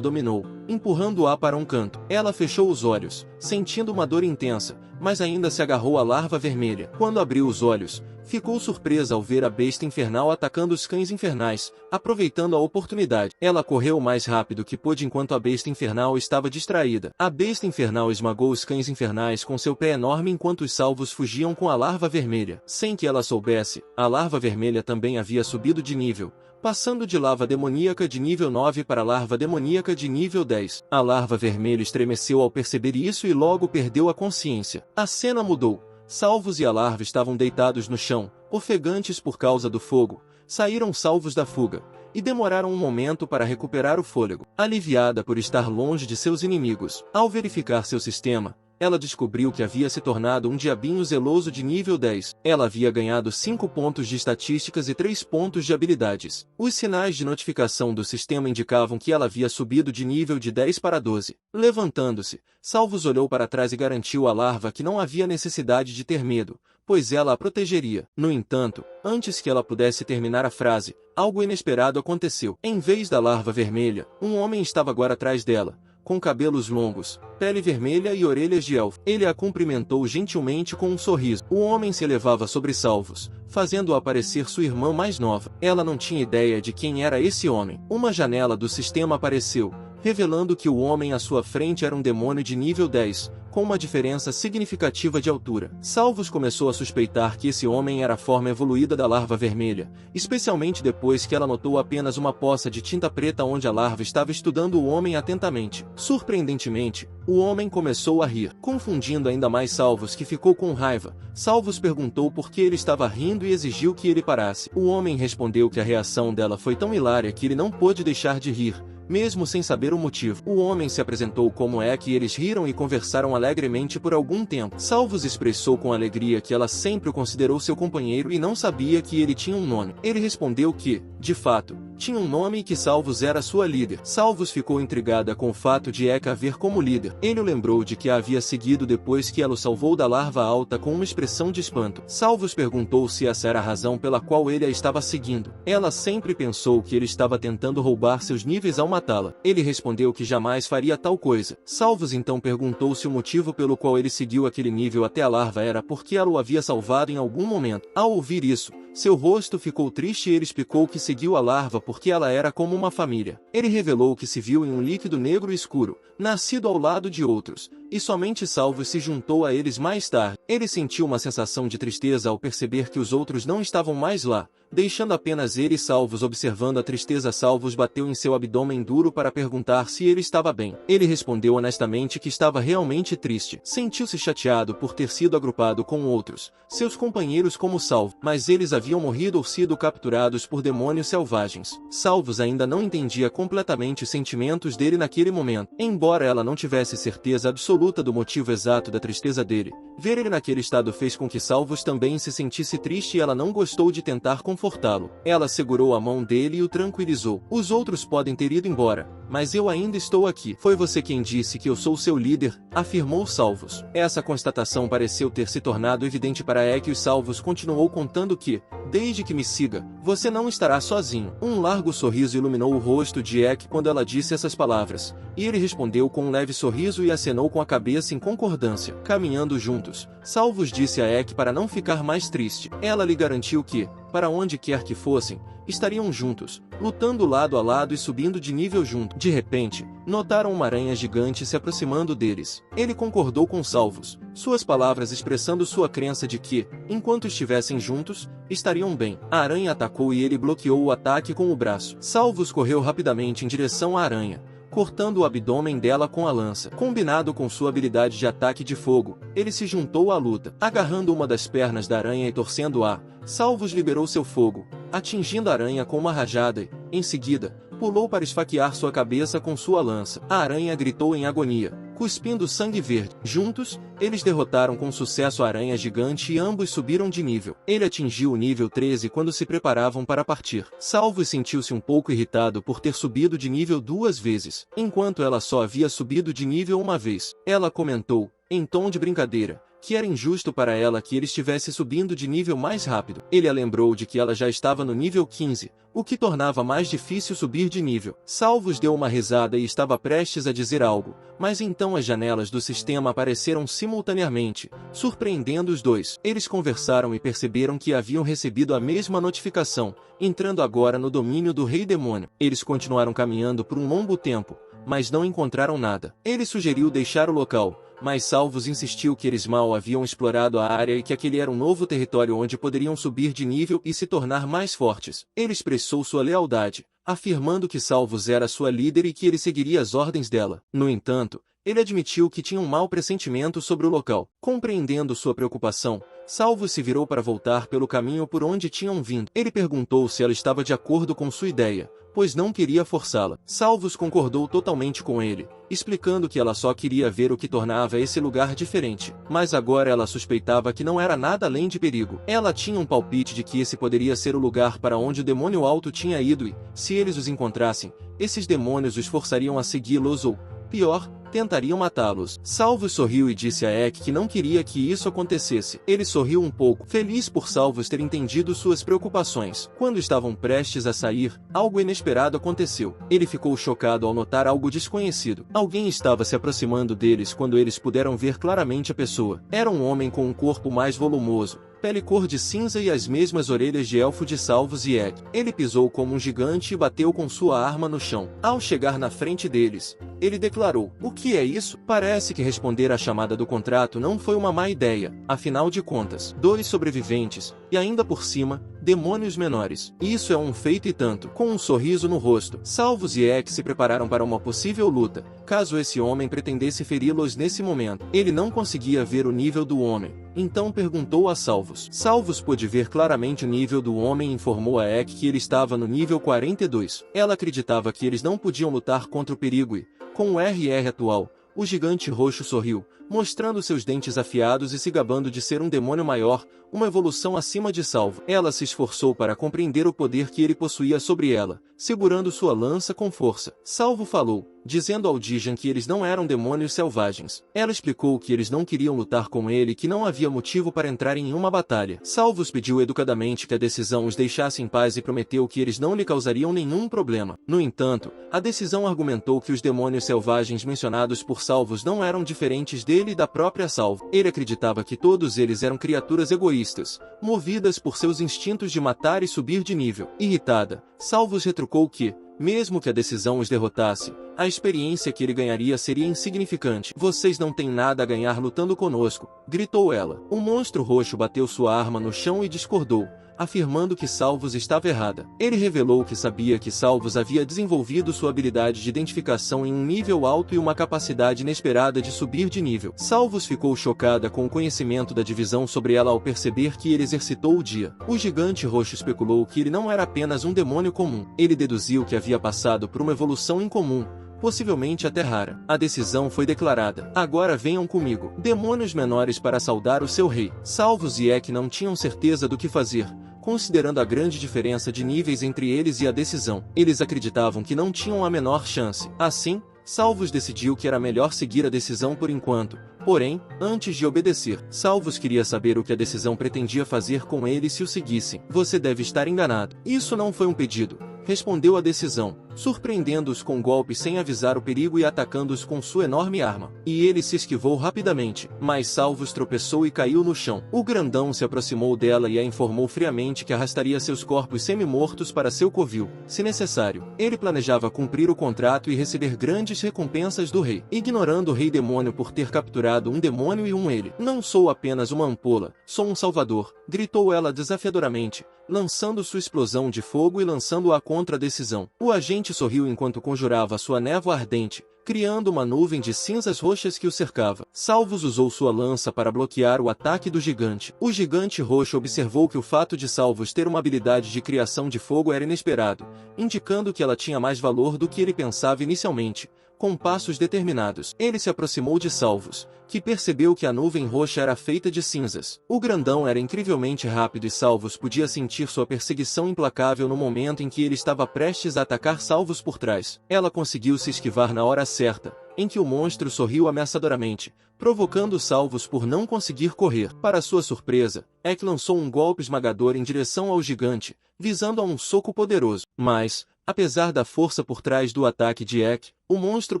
dominou, empurrando-a para um canto. Ela fechou os olhos, sentindo uma dor intensa, mas ainda se agarrou à larva vermelha. Quando abriu os olhos, ficou surpresa ao ver a besta infernal atacando os cães infernais, aproveitando a oportunidade. Ela correu o mais rápido que pôde enquanto a besta infernal estava distraída. A besta infernal esmagou os cães infernais com seu pé enorme enquanto os salvos fugiam com a larva vermelha. Sem que ela soubesse, a larva vermelha também havia subido de nível, passando de larva demoníaca de nível 9 para larva demoníaca de nível 10. A larva vermelha estremeceu ao perceber isso e logo perdeu a consciência. A cena mudou. Salvos e a larva estavam deitados no chão, ofegantes por causa do fogo. Saíram salvos da fuga, e demoraram um momento para recuperar o fôlego. Aliviada por estar longe de seus inimigos, ao verificar seu sistema, ela descobriu que havia se tornado um diabinho zeloso de nível 10. Ela havia ganhado 5 pontos de estatísticas e 3 pontos de habilidades. Os sinais de notificação do sistema indicavam que ela havia subido de nível de 10 para 12. Levantando-se, Salvos olhou para trás e garantiu à larva que não havia necessidade de ter medo, pois ela a protegeria. No entanto, antes que ela pudesse terminar a frase, algo inesperado aconteceu. Em vez da larva vermelha, um homem estava agora atrás dela, com cabelos longos, pele vermelha e orelhas de elfo. Ele a cumprimentou gentilmente com um sorriso. O homem se elevava sobre Salvos, fazendo-a parecer sua irmã mais nova. Ela não tinha ideia de quem era esse homem. Uma janela do sistema apareceu, revelando que o homem à sua frente era um demônio de nível 10, com uma diferença significativa de altura. Salvos começou a suspeitar que esse homem era a forma evoluída da larva vermelha, especialmente depois que ela notou apenas uma poça de tinta preta onde a larva estava estudando o homem atentamente. Surpreendentemente, o homem começou a rir, confundindo ainda mais Salvos, que ficou com raiva. Salvos perguntou por que ele estava rindo e exigiu que ele parasse. O homem respondeu que a reação dela foi tão hilária que ele não pôde deixar de rir, mesmo sem saber o motivo. O homem se apresentou como é que eles riram e conversaram alegremente por algum tempo. Salvos expressou com alegria que ela sempre o considerou seu companheiro e não sabia que ele tinha um nome. Ele respondeu que, de fato, tinha um nome e que Salvos era sua líder. Salvos ficou intrigada com o fato de Eka a ver como líder. Ele o lembrou de que a havia seguido depois que ela o salvou da larva alta com uma expressão de espanto. Salvos perguntou se essa era a razão pela qual ele a estava seguindo. Ela sempre pensou que ele estava tentando roubar seus níveis ao matá-la. Ele respondeu que jamais faria tal coisa. Salvos então perguntou se o motivo pelo qual ele seguiu aquele nível até a larva era porque ela o havia salvado em algum momento. Ao ouvir isso, seu rosto ficou triste e ele explicou que seguiu a larva porque ela era como uma família. Ele revelou que se viu em um líquido negro escuro, nascido ao lado de outros, e somente Salvos se juntou a eles mais tarde. Ele sentiu uma sensação de tristeza ao perceber que os outros não estavam mais lá, deixando apenas ele e Salvos observando a tristeza. Salvos bateu em seu abdômen duro para perguntar se ele estava bem. Ele respondeu honestamente que estava realmente triste. Sentiu-se chateado por ter sido agrupado com outros, seus companheiros como Salvo, mas eles haviam morrido ou sido capturados por demônios selvagens. Salvos ainda não entendia completamente os sentimentos dele naquele momento. Embora ela não tivesse certeza absoluta do motivo exato da tristeza dele, ver ele naquele estado fez com que Salvos também se sentisse triste e ela não gostou de tentar confortá-lo. Ela segurou a mão dele e o tranquilizou. Os outros podem ter ido embora, mas eu ainda estou aqui. Foi você quem disse que eu sou seu líder, afirmou Salvos. Essa constatação pareceu ter se tornado evidente para Ek e os Salvos continuou contando que, desde que me siga, você não estará sozinho. Um largo sorriso iluminou o rosto de Ek quando ela disse essas palavras, e ele respondeu com um leve sorriso e acenou com a cabeça em concordância. Caminhando juntos, Salvos disse a Ek para não ficar mais triste. Ela lhe garantiu que, para onde quer que fossem, estariam juntos, lutando lado a lado e subindo de nível junto. De repente, notaram uma aranha gigante se aproximando deles. Ele concordou com Salvos, suas palavras expressando sua crença de que, enquanto estivessem juntos, estariam bem. A aranha atacou e ele bloqueou o ataque com o braço. Salvos correu rapidamente em direção à aranha, cortando o abdômen dela com a lança. Combinado com sua habilidade de ataque de fogo, ele se juntou à luta. Agarrando uma das pernas da aranha e torcendo-a, Salvos liberou seu fogo, atingindo a aranha com uma rajada e, em seguida, pulou para esfaquear sua cabeça com sua lança. A aranha gritou em agonia, cuspindo sangue verde. Juntos, eles derrotaram com sucesso a aranha gigante e ambos subiram de nível. Ele atingiu o nível 13 quando se preparavam para partir. Salvos sentiu-se um pouco irritado por ter subido de nível 2 vezes, enquanto ela só havia subido de nível uma vez. Ela comentou, em tom de brincadeira, que era injusto para ela que ele estivesse subindo de nível mais rápido. Ele a lembrou de que ela já estava no nível 15, o que tornava mais difícil subir de nível. Salvos deu uma risada e estava prestes a dizer algo, mas então as janelas do sistema apareceram simultaneamente, surpreendendo os dois. Eles conversaram e perceberam que haviam recebido a mesma notificação, entrando agora no domínio do Rei Demônio. Eles continuaram caminhando por um longo tempo, mas não encontraram nada. Ele sugeriu deixar o local, mas Salvos insistiu que eles mal haviam explorado a área e que aquele era um novo território onde poderiam subir de nível e se tornar mais fortes. Ele expressou sua lealdade, afirmando que Salvos era sua líder e que ele seguiria as ordens dela. No entanto, ele admitiu que tinha um mau pressentimento sobre o local. Compreendendo sua preocupação, Salvos se virou para voltar pelo caminho por onde tinham vindo. Ele perguntou se ela estava de acordo com sua ideia, pois não queria forçá-la. Salvos concordou totalmente com ele, explicando que ela só queria ver o que tornava esse lugar diferente. Mas agora ela suspeitava que não era nada além de perigo. Ela tinha um palpite de que esse poderia ser o lugar para onde o demônio alto tinha ido e, se eles os encontrassem, esses demônios os forçariam a segui-los ou, pior, tentariam matá-los. Salvos sorriu e disse a Ek que não queria que isso acontecesse. Ele sorriu um pouco, feliz por Salvos ter entendido suas preocupações. Quando estavam prestes a sair, algo inesperado aconteceu. Ele ficou chocado ao notar algo desconhecido. Alguém estava se aproximando deles quando eles puderam ver claramente a pessoa. Era um homem com um corpo mais volumoso, pele cor de cinza e as mesmas orelhas de elfo de Salvos e Ek. Ele pisou como um gigante e bateu com sua arma no chão. Ao chegar na frente deles, ele declarou: "O que é isso?" Parece que responder à chamada do contrato não foi uma má ideia. Afinal de contas, 2 sobreviventes, e ainda por cima, demônios menores. Isso é um feito e tanto. Com um sorriso no rosto, Salvos e Ek se prepararam para uma possível luta, caso esse homem pretendesse feri-los nesse momento. Ele não conseguia ver o nível do homem, então perguntou a Salvos. Salvos pôde ver claramente o nível do homem e informou a Ek que ele estava no nível 42. Ela acreditava que eles não podiam lutar contra o perigo e, com o RR atual, o gigante roxo sorriu, mostrando seus dentes afiados e se gabando de ser um demônio maior, uma evolução acima de Salvo. Ela se esforçou para compreender o poder que ele possuía sobre ela, segurando sua lança com força. Salvo falou, dizendo ao Dijan que eles não eram demônios selvagens. Ela explicou que eles não queriam lutar com ele e que não havia motivo para entrarem em uma batalha. Salvos pediu educadamente que a decisão os deixasse em paz e prometeu que eles não lhe causariam nenhum problema. No entanto, a decisão argumentou que os demônios selvagens mencionados por Salvos não eram diferentes dele e da própria Salvo. Ele acreditava que todos eles eram criaturas egoístas, movidas por seus instintos de matar e subir de nível. Irritada, Salvos retrucou que, mesmo que a decisão os derrotasse, a experiência que ele ganharia seria insignificante. "Vocês não têm nada a ganhar lutando conosco", gritou ela. O monstro roxo bateu sua arma no chão e discordou, afirmando que Salvos estava errada. Ele revelou que sabia que Salvos havia desenvolvido sua habilidade de identificação em um nível alto e uma capacidade inesperada de subir de nível. Salvos ficou chocada com o conhecimento da divisão sobre ela ao perceber que ele exercitou o dia. O gigante roxo especulou que ele não era apenas um demônio comum. Ele deduziu que havia passado por uma evolução incomum, possivelmente até rara. A decisão foi declarada. "Agora venham comigo. Demônios menores para saudar o seu rei." Salvos e Ek não tinham certeza do que fazer, considerando a grande diferença de níveis entre eles e a decisão. Eles acreditavam que não tinham a menor chance. Assim, Salvos decidiu que era melhor seguir a decisão por enquanto. Porém, antes de obedecer, Salvos queria saber o que a decisão pretendia fazer com ele se o seguissem. "Você deve estar enganado. Isso não foi um pedido", respondeu a decisão. surpreendendo-os com golpes sem avisar o perigo e atacando-os com sua enorme arma. E ele se esquivou rapidamente, mas Salvos tropeçou e caiu no chão. O grandão se aproximou dela e a informou friamente que arrastaria seus corpos semi-mortos para seu covil, se necessário. Ele planejava cumprir o contrato e receber grandes recompensas do rei, ignorando o rei demônio por ter capturado um demônio e um ele. Não sou apenas uma ampola, sou um salvador, gritou ela desafiadoramente, lançando sua explosão de fogo e lançando-a contra a decisão. O agente sorriu enquanto conjurava sua névoa ardente, criando uma nuvem de cinzas roxas que o cercava. Salvos usou sua lança para bloquear o ataque do gigante. O gigante roxo observou que o fato de Salvos ter uma habilidade de criação de fogo era inesperado, indicando que ela tinha mais valor do que ele pensava inicialmente. Com passos determinados, ele se aproximou de Salvos, que percebeu que a nuvem roxa era feita de cinzas. O grandão era incrivelmente rápido e Salvos podia sentir sua perseguição implacável no momento em que ele estava prestes a atacar Salvos por trás. Ela conseguiu se esquivar na hora certa, em que o monstro sorriu ameaçadoramente, provocando Salvos por não conseguir correr. Para sua surpresa, Ek lançou um golpe esmagador em direção ao gigante, visando a um soco poderoso. Mas, apesar da força por trás do ataque de Ek, o monstro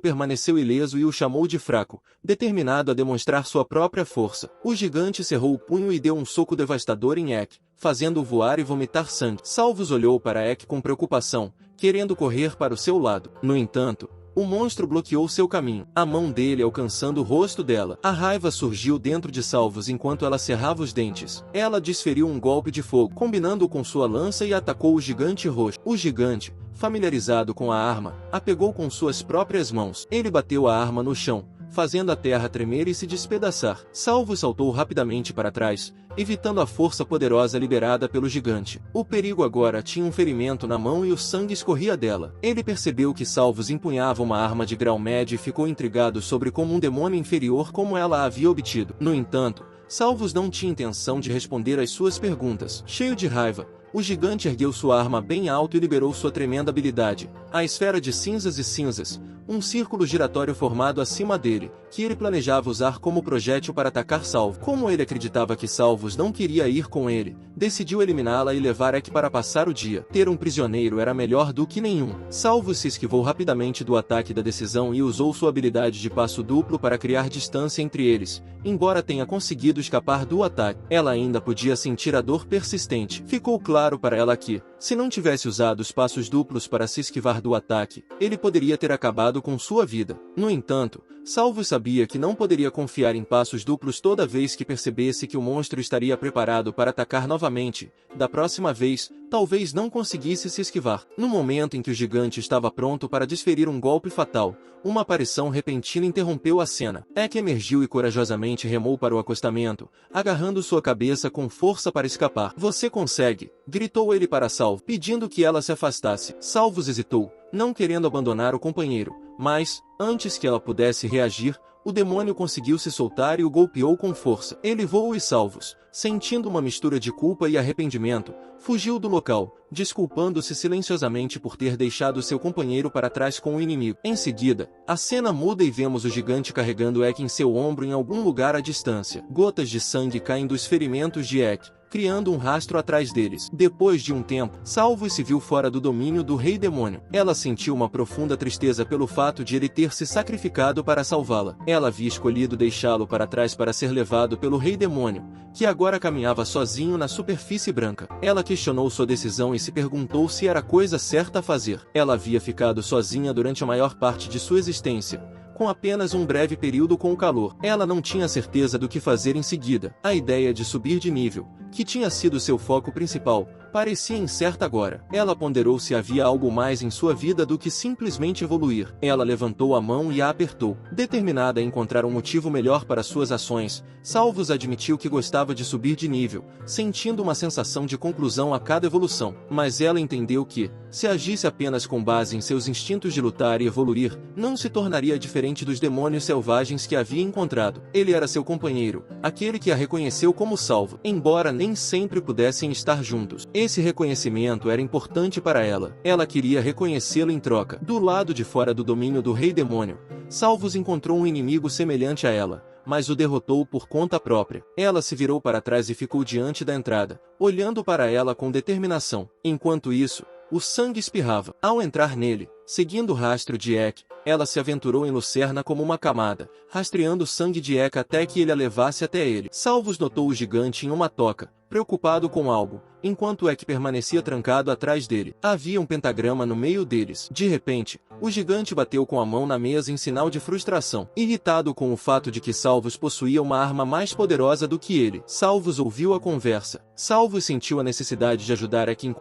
permaneceu ileso e o chamou de fraco, determinado a demonstrar sua própria força. O gigante cerrou o punho e deu um soco devastador em Ek, fazendo-o voar e vomitar sangue. Salvos olhou para Ek com preocupação, querendo correr para o seu lado. No entanto, o monstro bloqueou seu caminho, a mão dele alcançando o rosto dela. A raiva surgiu dentro de Salvos enquanto ela cerrava os dentes. Ela desferiu um golpe de fogo, combinando com sua lança e atacou o gigante roxo. O gigante, familiarizado com a arma, a pegou com suas próprias mãos. Ele bateu a arma no chão, fazendo a terra tremer e se despedaçar. Salvos saltou rapidamente para trás, evitando a força poderosa liberada pelo gigante. O perigo agora tinha um ferimento na mão e o sangue escorria dela. Ele percebeu que Salvos empunhava uma arma de grau médio e ficou intrigado sobre como um demônio inferior como ela a havia obtido. No entanto, Salvos não tinha intenção de responder às suas perguntas. Cheio de raiva, o gigante ergueu sua arma bem alto e liberou sua tremenda habilidade, a esfera de cinzas e cinzas, um círculo giratório formado acima dele, que ele planejava usar como projétil para atacar Salvos. Como ele acreditava que Salvos não queria ir com ele, decidiu eliminá-la e levar Ek para passar o dia. Ter um prisioneiro era melhor do que nenhum. Salvos se esquivou rapidamente do ataque da decisão e usou sua habilidade de passo duplo para criar distância entre eles. Embora tenha conseguido escapar do ataque, ela ainda podia sentir a dor persistente. Ficou claro para ela que, se não tivesse usado os passos duplos para se esquivar do ataque, ele poderia ter acabado com sua vida. No entanto, Salvos sabia que não poderia confiar em passos duplos toda vez que percebesse que o monstro estaria preparado para atacar novamente. Da próxima vez, talvez não conseguisse se esquivar. No momento em que o gigante estava pronto para desferir um golpe fatal, uma aparição repentina interrompeu a cena. Ek emergiu e corajosamente remou para o acostamento, agarrando sua cabeça com força para escapar. "Você consegue!" gritou ele para Salvos, pedindo que ela se afastasse. Salvos hesitou, não querendo abandonar o companheiro, mas, antes que ela pudesse reagir, o demônio conseguiu se soltar e o golpeou com força. Ele voou e Salvos, sentindo uma mistura de culpa e arrependimento, fugiu do local, desculpando-se silenciosamente por ter deixado seu companheiro para trás com o inimigo. Em seguida, a cena muda e vemos o gigante carregando Ek em seu ombro em algum lugar à distância. Gotas de sangue caem dos ferimentos de Ek, criando um rastro atrás deles. Depois de um tempo, Salvos se viu fora do domínio do Rei Demônio. Ela sentiu uma profunda tristeza pelo fato de ele ter se sacrificado para salvá-la. Ela havia escolhido deixá-lo para trás para ser levado pelo Rei Demônio, que agora caminhava sozinho na superfície branca. Ela questionou sua decisão e se perguntou se era a coisa certa a fazer. Ela havia ficado sozinha durante a maior parte de sua existência, com apenas um breve período com o calor. Ela não tinha certeza do que fazer em seguida. A ideia de subir de nível, que tinha sido seu foco principal, parecia incerta agora. Ela ponderou se havia algo mais em sua vida do que simplesmente evoluir. Ela levantou a mão e a apertou. Determinada a encontrar um motivo melhor para suas ações, Salvos admitiu que gostava de subir de nível, sentindo uma sensação de conclusão a cada evolução. Mas ela entendeu que, se agisse apenas com base em seus instintos de lutar e evoluir, não se tornaria diferente dos demônios selvagens que havia encontrado. Ele era seu companheiro, aquele que a reconheceu como salvo, embora nem sempre pudessem estar juntos. Esse reconhecimento era importante para ela. Ela queria reconhecê-lo em troca. Do lado de fora do domínio do Rei Demônio, Salvos encontrou um inimigo semelhante a ela, mas o derrotou por conta própria. Ela se virou para trás e ficou diante da entrada, olhando para ela com determinação. Enquanto isso, O sangue espirrava. Ao entrar nele, seguindo o rastro de Eck, ela se aventurou em Lucerna como uma camada, rastreando o sangue de Eck até que ele a levasse até ele. Salvos notou o gigante em uma toca, preocupado com algo, enquanto Eck permanecia trancado atrás dele. Havia um pentagrama no meio deles. De repente, o gigante bateu com a mão na mesa em sinal de frustração, irritado com o fato de que Salvos possuía uma arma mais poderosa do que ele. Salvos ouviu a conversa. Salvos sentiu a necessidade de ajudar Eck,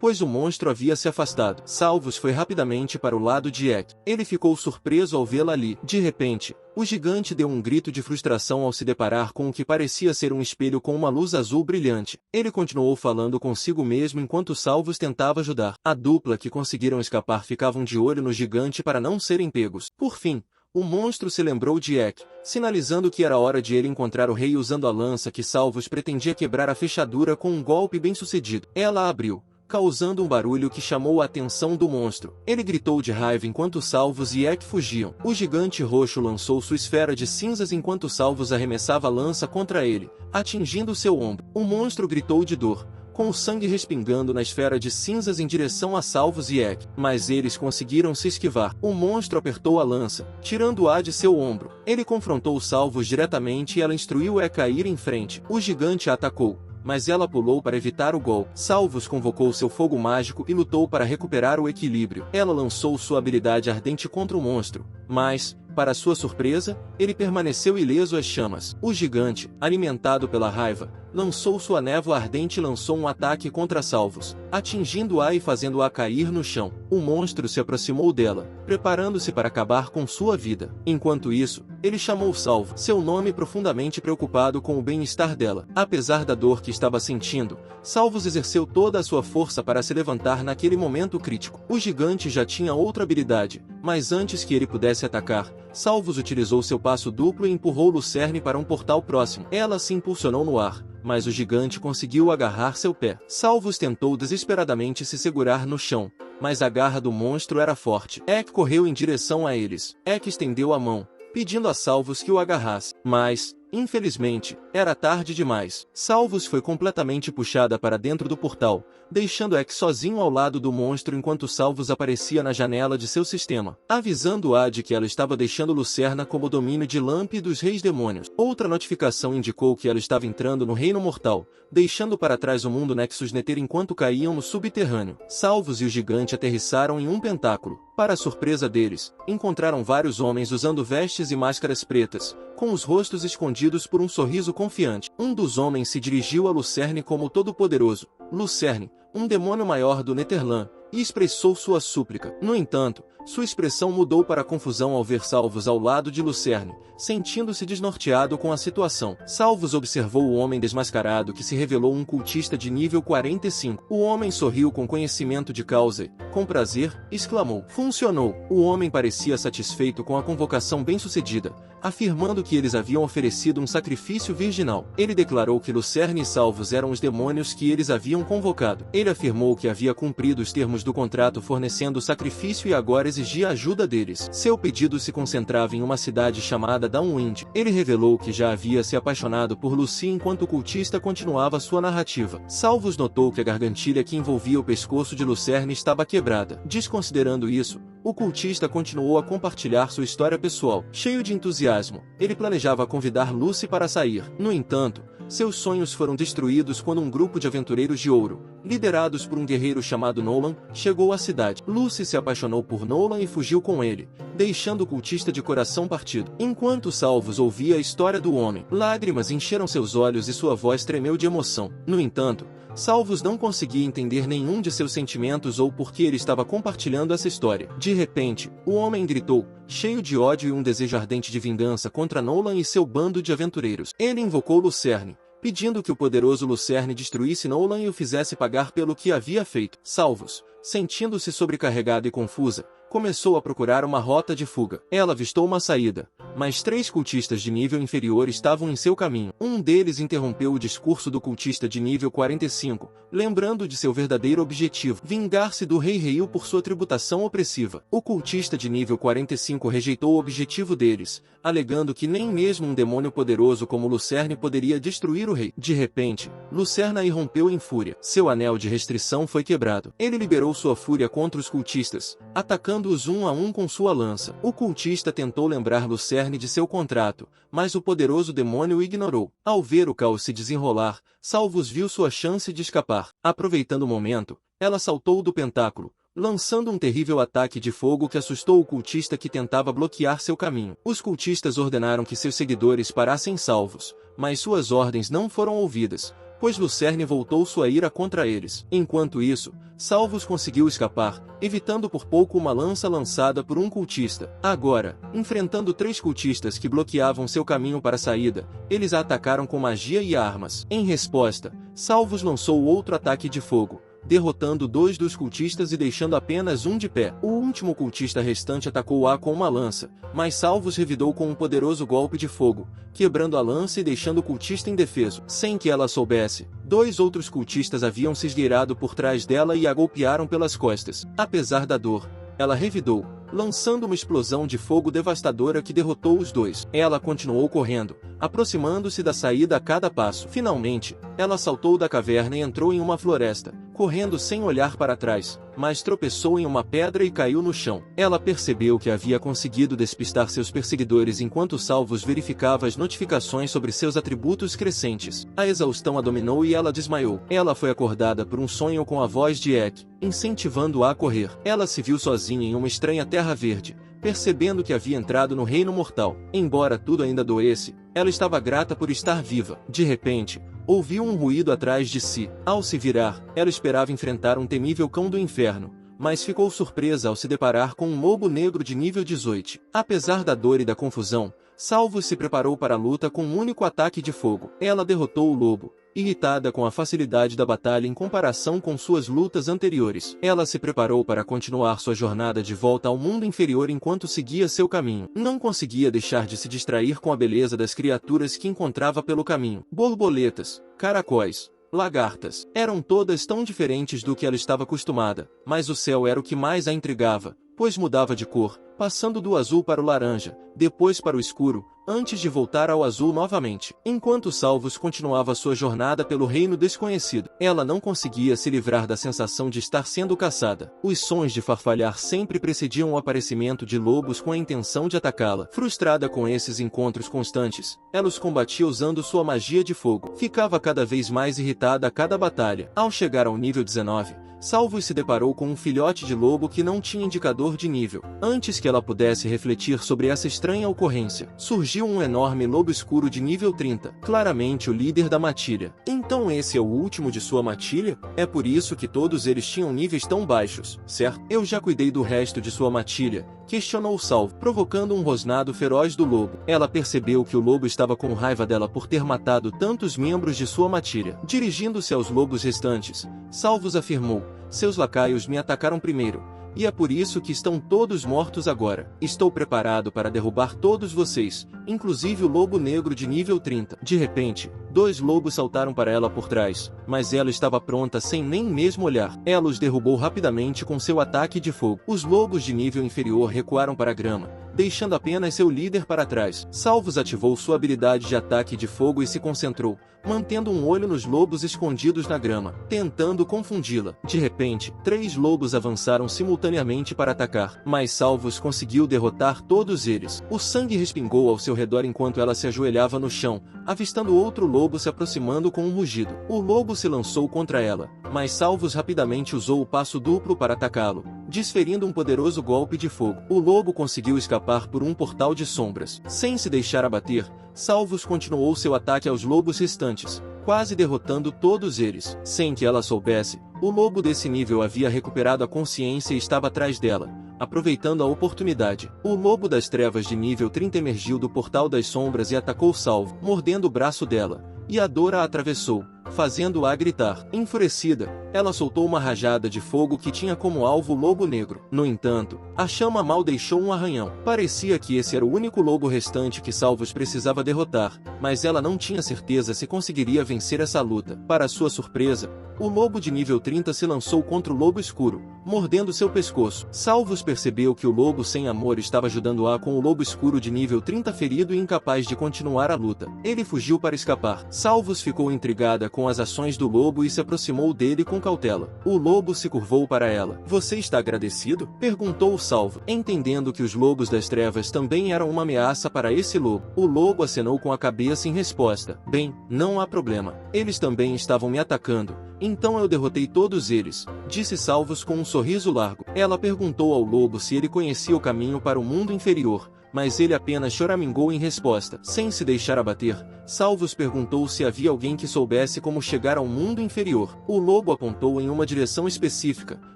pois o monstro havia se afastado. Salvos foi rapidamente para o lado de Eck. Ele ficou surpreso ao vê-la ali. De repente, o gigante deu um grito de frustração ao se deparar com o que parecia ser um espelho com uma luz azul brilhante. Ele continuou falando consigo mesmo enquanto Salvos tentava ajudar. A dupla que conseguiram escapar ficavam de olho no gigante para não serem pegos. Por fim, o monstro se lembrou de Eck, sinalizando que era hora de ele encontrar o rei usando a lança que Salvos pretendia quebrar a fechadura com um golpe bem-sucedido. Ela abriu, causando um barulho que chamou a atenção do monstro. Ele gritou de raiva enquanto Salvos e Eck fugiam. O gigante roxo lançou sua esfera de cinzas enquanto Salvos arremessava a lança contra ele, atingindo seu ombro. O monstro gritou de dor, com o sangue respingando na esfera de cinzas em direção a Salvos e Eck, mas eles conseguiram se esquivar. O monstro apertou a lança, tirando-a de seu ombro. Ele confrontou Salvos diretamente e ela instruiu Eck a ir em frente. O gigante a atacou, mas ela pulou para evitar o golpe. Salvos convocou seu fogo mágico e lutou para recuperar o equilíbrio. Ela lançou sua habilidade ardente contra o monstro, mas, para sua surpresa, ele permaneceu ileso às chamas. O gigante, alimentado pela raiva, lançou sua névoa ardente e lançou um ataque contra Salvos, atingindo-a e fazendo-a cair no chão. O monstro se aproximou dela, preparando-se para acabar com sua vida. Enquanto isso, ele chamou Salvos, seu nome profundamente preocupado com o bem-estar dela. Apesar da dor que estava sentindo, Salvos exerceu toda a sua força para se levantar naquele momento crítico. O gigante já tinha outra habilidade, mas antes que ele pudesse atacar, Salvos utilizou seu passo duplo e empurrou Lucerne para um portal próximo. Ela se impulsionou no ar, mas o gigante conseguiu agarrar seu pé. Salvos tentou desesperadamente se segurar no chão, mas a garra do monstro era forte. Eck correu em direção a eles. Eck estendeu a mão, pedindo a Salvos que o agarrasse, mas, infelizmente, era tarde demais. Salvos foi completamente puxada para dentro do portal, deixando Eck sozinho ao lado do monstro enquanto Salvos aparecia na janela de seu sistema, avisando-a de que ela estava deixando Lucerna como domínio de Lamp e dos Reis Demônios. Outra notificação indicou que ela estava entrando no Reino Mortal, deixando para trás o mundo Nexus Nether enquanto caíam no subterrâneo. Salvos e o gigante aterrissaram em um pentáculo. Para a surpresa deles, encontraram vários homens usando vestes e máscaras pretas, com os rostos escondidos por um sorriso confiante. Um dos homens se dirigiu a Lucerne como todo-poderoso, Lucerne, um demônio maior do Netherland, e expressou sua súplica. No entanto, sua expressão mudou para confusão ao ver Salvos ao lado de Lucerne, sentindo-se desnorteado com a situação. Salvos observou o homem desmascarado que se revelou um cultista de nível 45. O homem sorriu com conhecimento de causa e, com prazer, exclamou: "Funcionou!" O homem parecia satisfeito com a convocação bem-sucedida, afirmando que eles haviam oferecido um sacrifício virginal. Ele declarou que Lucerne e Salvos eram os demônios que eles haviam convocado. Ele afirmou que havia cumprido os termos do contrato fornecendo o sacrifício e agora exigia a ajuda deles. Seu pedido se concentrava em uma cidade chamada Downwind. Ele revelou que já havia se apaixonado por Lucy enquanto o cultista continuava sua narrativa. Salvos notou que a gargantilha que envolvia o pescoço de Lucerne estava quebrada. Desconsiderando isso, o cultista continuou a compartilhar sua história pessoal. Cheio de entusiasmo, ele planejava convidar Lucy para sair. No entanto, seus sonhos foram destruídos quando um grupo de aventureiros de ouro, liderados por um guerreiro chamado Nolan, chegou à cidade. Lucy se apaixonou por Nolan e fugiu com ele, deixando o cultista de coração partido. Enquanto Salvos ouvia a história do homem, lágrimas encheram seus olhos e sua voz tremeu de emoção. No entanto, Salvos não conseguia entender nenhum de seus sentimentos ou por que ele estava compartilhando essa história. De repente, o homem gritou, cheio de ódio e um desejo ardente de vingança contra Nolan e seu bando de aventureiros. Ele invocou Lucerne, pedindo que o poderoso Lucerne destruísse Nolan e o fizesse pagar pelo que havia feito. Salvos, sentindo-se sobrecarregada e confusa, começou a procurar uma rota de fuga. Ela avistou uma saída, mas 3 cultistas de nível inferior estavam em seu caminho. Um deles interrompeu o discurso do cultista de nível 45, lembrando de seu verdadeiro objetivo, vingar-se do rei Reil por sua tributação opressiva. O cultista de nível 45 rejeitou o objetivo deles, alegando que nem mesmo um demônio poderoso como Lucerne poderia destruir o rei. De repente, Lucerna irrompeu em fúria. Seu anel de restrição foi quebrado. Ele liberou sua fúria contra os cultistas, atacando-os um a um com sua lança. O cultista tentou lembrar Lucerne de seu contrato, mas o poderoso demônio o ignorou. Ao ver o caos se desenrolar, Salvus viu sua chance de escapar. Aproveitando o momento, ela saltou do pentáculo, lançando um terrível ataque de fogo que assustou o cultista que tentava bloquear seu caminho. Os cultistas ordenaram que seus seguidores parassem Salvus, mas suas ordens não foram ouvidas, pois Lucerne voltou sua ira contra eles. Enquanto isso, Salvus conseguiu escapar, evitando por pouco uma lança lançada por um cultista. Agora, enfrentando 3 cultistas que bloqueavam seu caminho para a saída, eles a atacaram com magia e armas. Em resposta, Salvus lançou outro ataque de fogo, derrotando 2 dos cultistas e deixando apenas um de pé. O último cultista restante atacou-a com uma lança, mas Salvus revidou com um poderoso golpe de fogo, quebrando a lança e deixando o cultista indefeso. Sem que ela soubesse, 2 outros cultistas haviam se esgueirado por trás dela e a golpearam pelas costas. Apesar da dor, ela revidou, lançando uma explosão de fogo devastadora que derrotou os 2. Ela continuou correndo, aproximando-se da saída a cada passo. Finalmente, ela saltou da caverna e entrou em uma floresta, correndo sem olhar para trás, mas tropeçou em uma pedra e caiu no chão. Ela percebeu que havia conseguido despistar seus perseguidores enquanto Salvus verificava as notificações sobre seus atributos crescentes. A exaustão a dominou e ela desmaiou. Ela foi acordada por um sonho com a voz de Ek, incentivando-a a correr. Ela se viu sozinha em uma estranha terra verde, percebendo que havia entrado no reino mortal. Embora tudo ainda doesse, ela estava grata por estar viva. De repente, ouviu um ruído atrás de si. Ao se virar, ela esperava enfrentar um temível cão do inferno, mas ficou surpresa ao se deparar com um lobo negro de nível 18. Apesar da dor e da confusão, Salvus se preparou para a luta com um único ataque de fogo. Ela derrotou o lobo, irritada com a facilidade da batalha em comparação com suas lutas anteriores. Ela se preparou para continuar sua jornada de volta ao mundo inferior enquanto seguia seu caminho. Não conseguia deixar de se distrair com a beleza das criaturas que encontrava pelo caminho. Borboletas, caracóis, lagartas. Eram todas tão diferentes do que ela estava acostumada, mas o céu era o que mais a intrigava, pois mudava de cor, passando do azul para o laranja, depois para o escuro, antes de voltar ao azul novamente. Enquanto Salvus continuava sua jornada pelo reino desconhecido, ela não conseguia se livrar da sensação de estar sendo caçada. Os sons de farfalhar sempre precediam o aparecimento de lobos com a intenção de atacá-la. Frustrada com esses encontros constantes, ela os combatia usando sua magia de fogo. Ficava cada vez mais irritada a cada batalha. Ao chegar ao nível 19, Salvus se deparou com um filhote de lobo que não tinha indicador de nível. Antes que ela pudesse refletir sobre essa estranha ocorrência, surgiu um enorme lobo escuro de nível 30, claramente o líder da matilha. Então esse é o último de sua matilha? É por isso que todos eles tinham níveis tão baixos, certo? Eu já cuidei do resto de sua matilha, questionou Salvo, provocando um rosnado feroz do lobo. Ela percebeu que o lobo estava com raiva dela por ter matado tantos membros de sua matilha. Dirigindo-se aos lobos restantes, Salvus afirmou: seus lacaios me atacaram primeiro, e é por isso que estão todos mortos agora. Estou preparado para derrubar todos vocês, inclusive o lobo negro de nível 30. De repente, 2 lobos saltaram para ela por trás, mas ela estava pronta sem nem mesmo olhar. Ela os derrubou rapidamente com seu ataque de fogo. Os lobos de nível inferior recuaram para a grama, deixando apenas seu líder para trás. Salvus ativou sua habilidade de ataque de fogo e se concentrou, mantendo um olho nos lobos escondidos na grama, tentando confundi-la. De repente, 3 lobos avançaram simultaneamente para atacar, mas Salvus conseguiu derrotar todos eles. O sangue respingou ao seu redor enquanto ela se ajoelhava no chão, avistando outro lobo se aproximando com um rugido. O lobo se lançou contra ela, mas Salvus rapidamente usou o passo duplo para atacá-lo, desferindo um poderoso golpe de fogo. O lobo conseguiu escapar por um portal de sombras. Sem se deixar abater, Salvus continuou seu ataque aos lobos restantes, quase derrotando todos eles. Sem que ela soubesse, o lobo desse nível havia recuperado a consciência e estava atrás dela, aproveitando a oportunidade. O lobo das trevas de nível 30 emergiu do portal das sombras e atacou Salvo, mordendo o braço dela, e a dor a atravessou, fazendo-a gritar. Enfurecida, ela soltou uma rajada de fogo que tinha como alvo o lobo negro. No entanto, a chama mal deixou um arranhão. Parecia que esse era o único lobo restante que Salvos precisava derrotar, mas ela não tinha certeza se conseguiria vencer essa luta. Para sua surpresa, o lobo de nível 30 se lançou contra o lobo escuro, mordendo seu pescoço. Salvos percebeu que o lobo sem amor estava ajudando-a com o lobo escuro de nível 30 ferido e incapaz de continuar a luta. Ele fugiu para escapar. Salvos ficou intrigada com as ações do lobo e se aproximou dele com cautela. O lobo se curvou para ela. "Você está agradecido?" perguntou Salvo, entendendo que os lobos das trevas também eram uma ameaça para esse lobo. O lobo acenou com a cabeça em resposta. "Bem, não há problema. Eles também estavam me atacando. Então eu derrotei todos eles", disse Salvos com um sorriso largo. Ela perguntou ao lobo se ele conhecia o caminho para o mundo inferior, mas ele apenas choramingou em resposta. Sem se deixar abater, Salvos perguntou se havia alguém que soubesse como chegar ao mundo inferior. O lobo apontou em uma direção específica,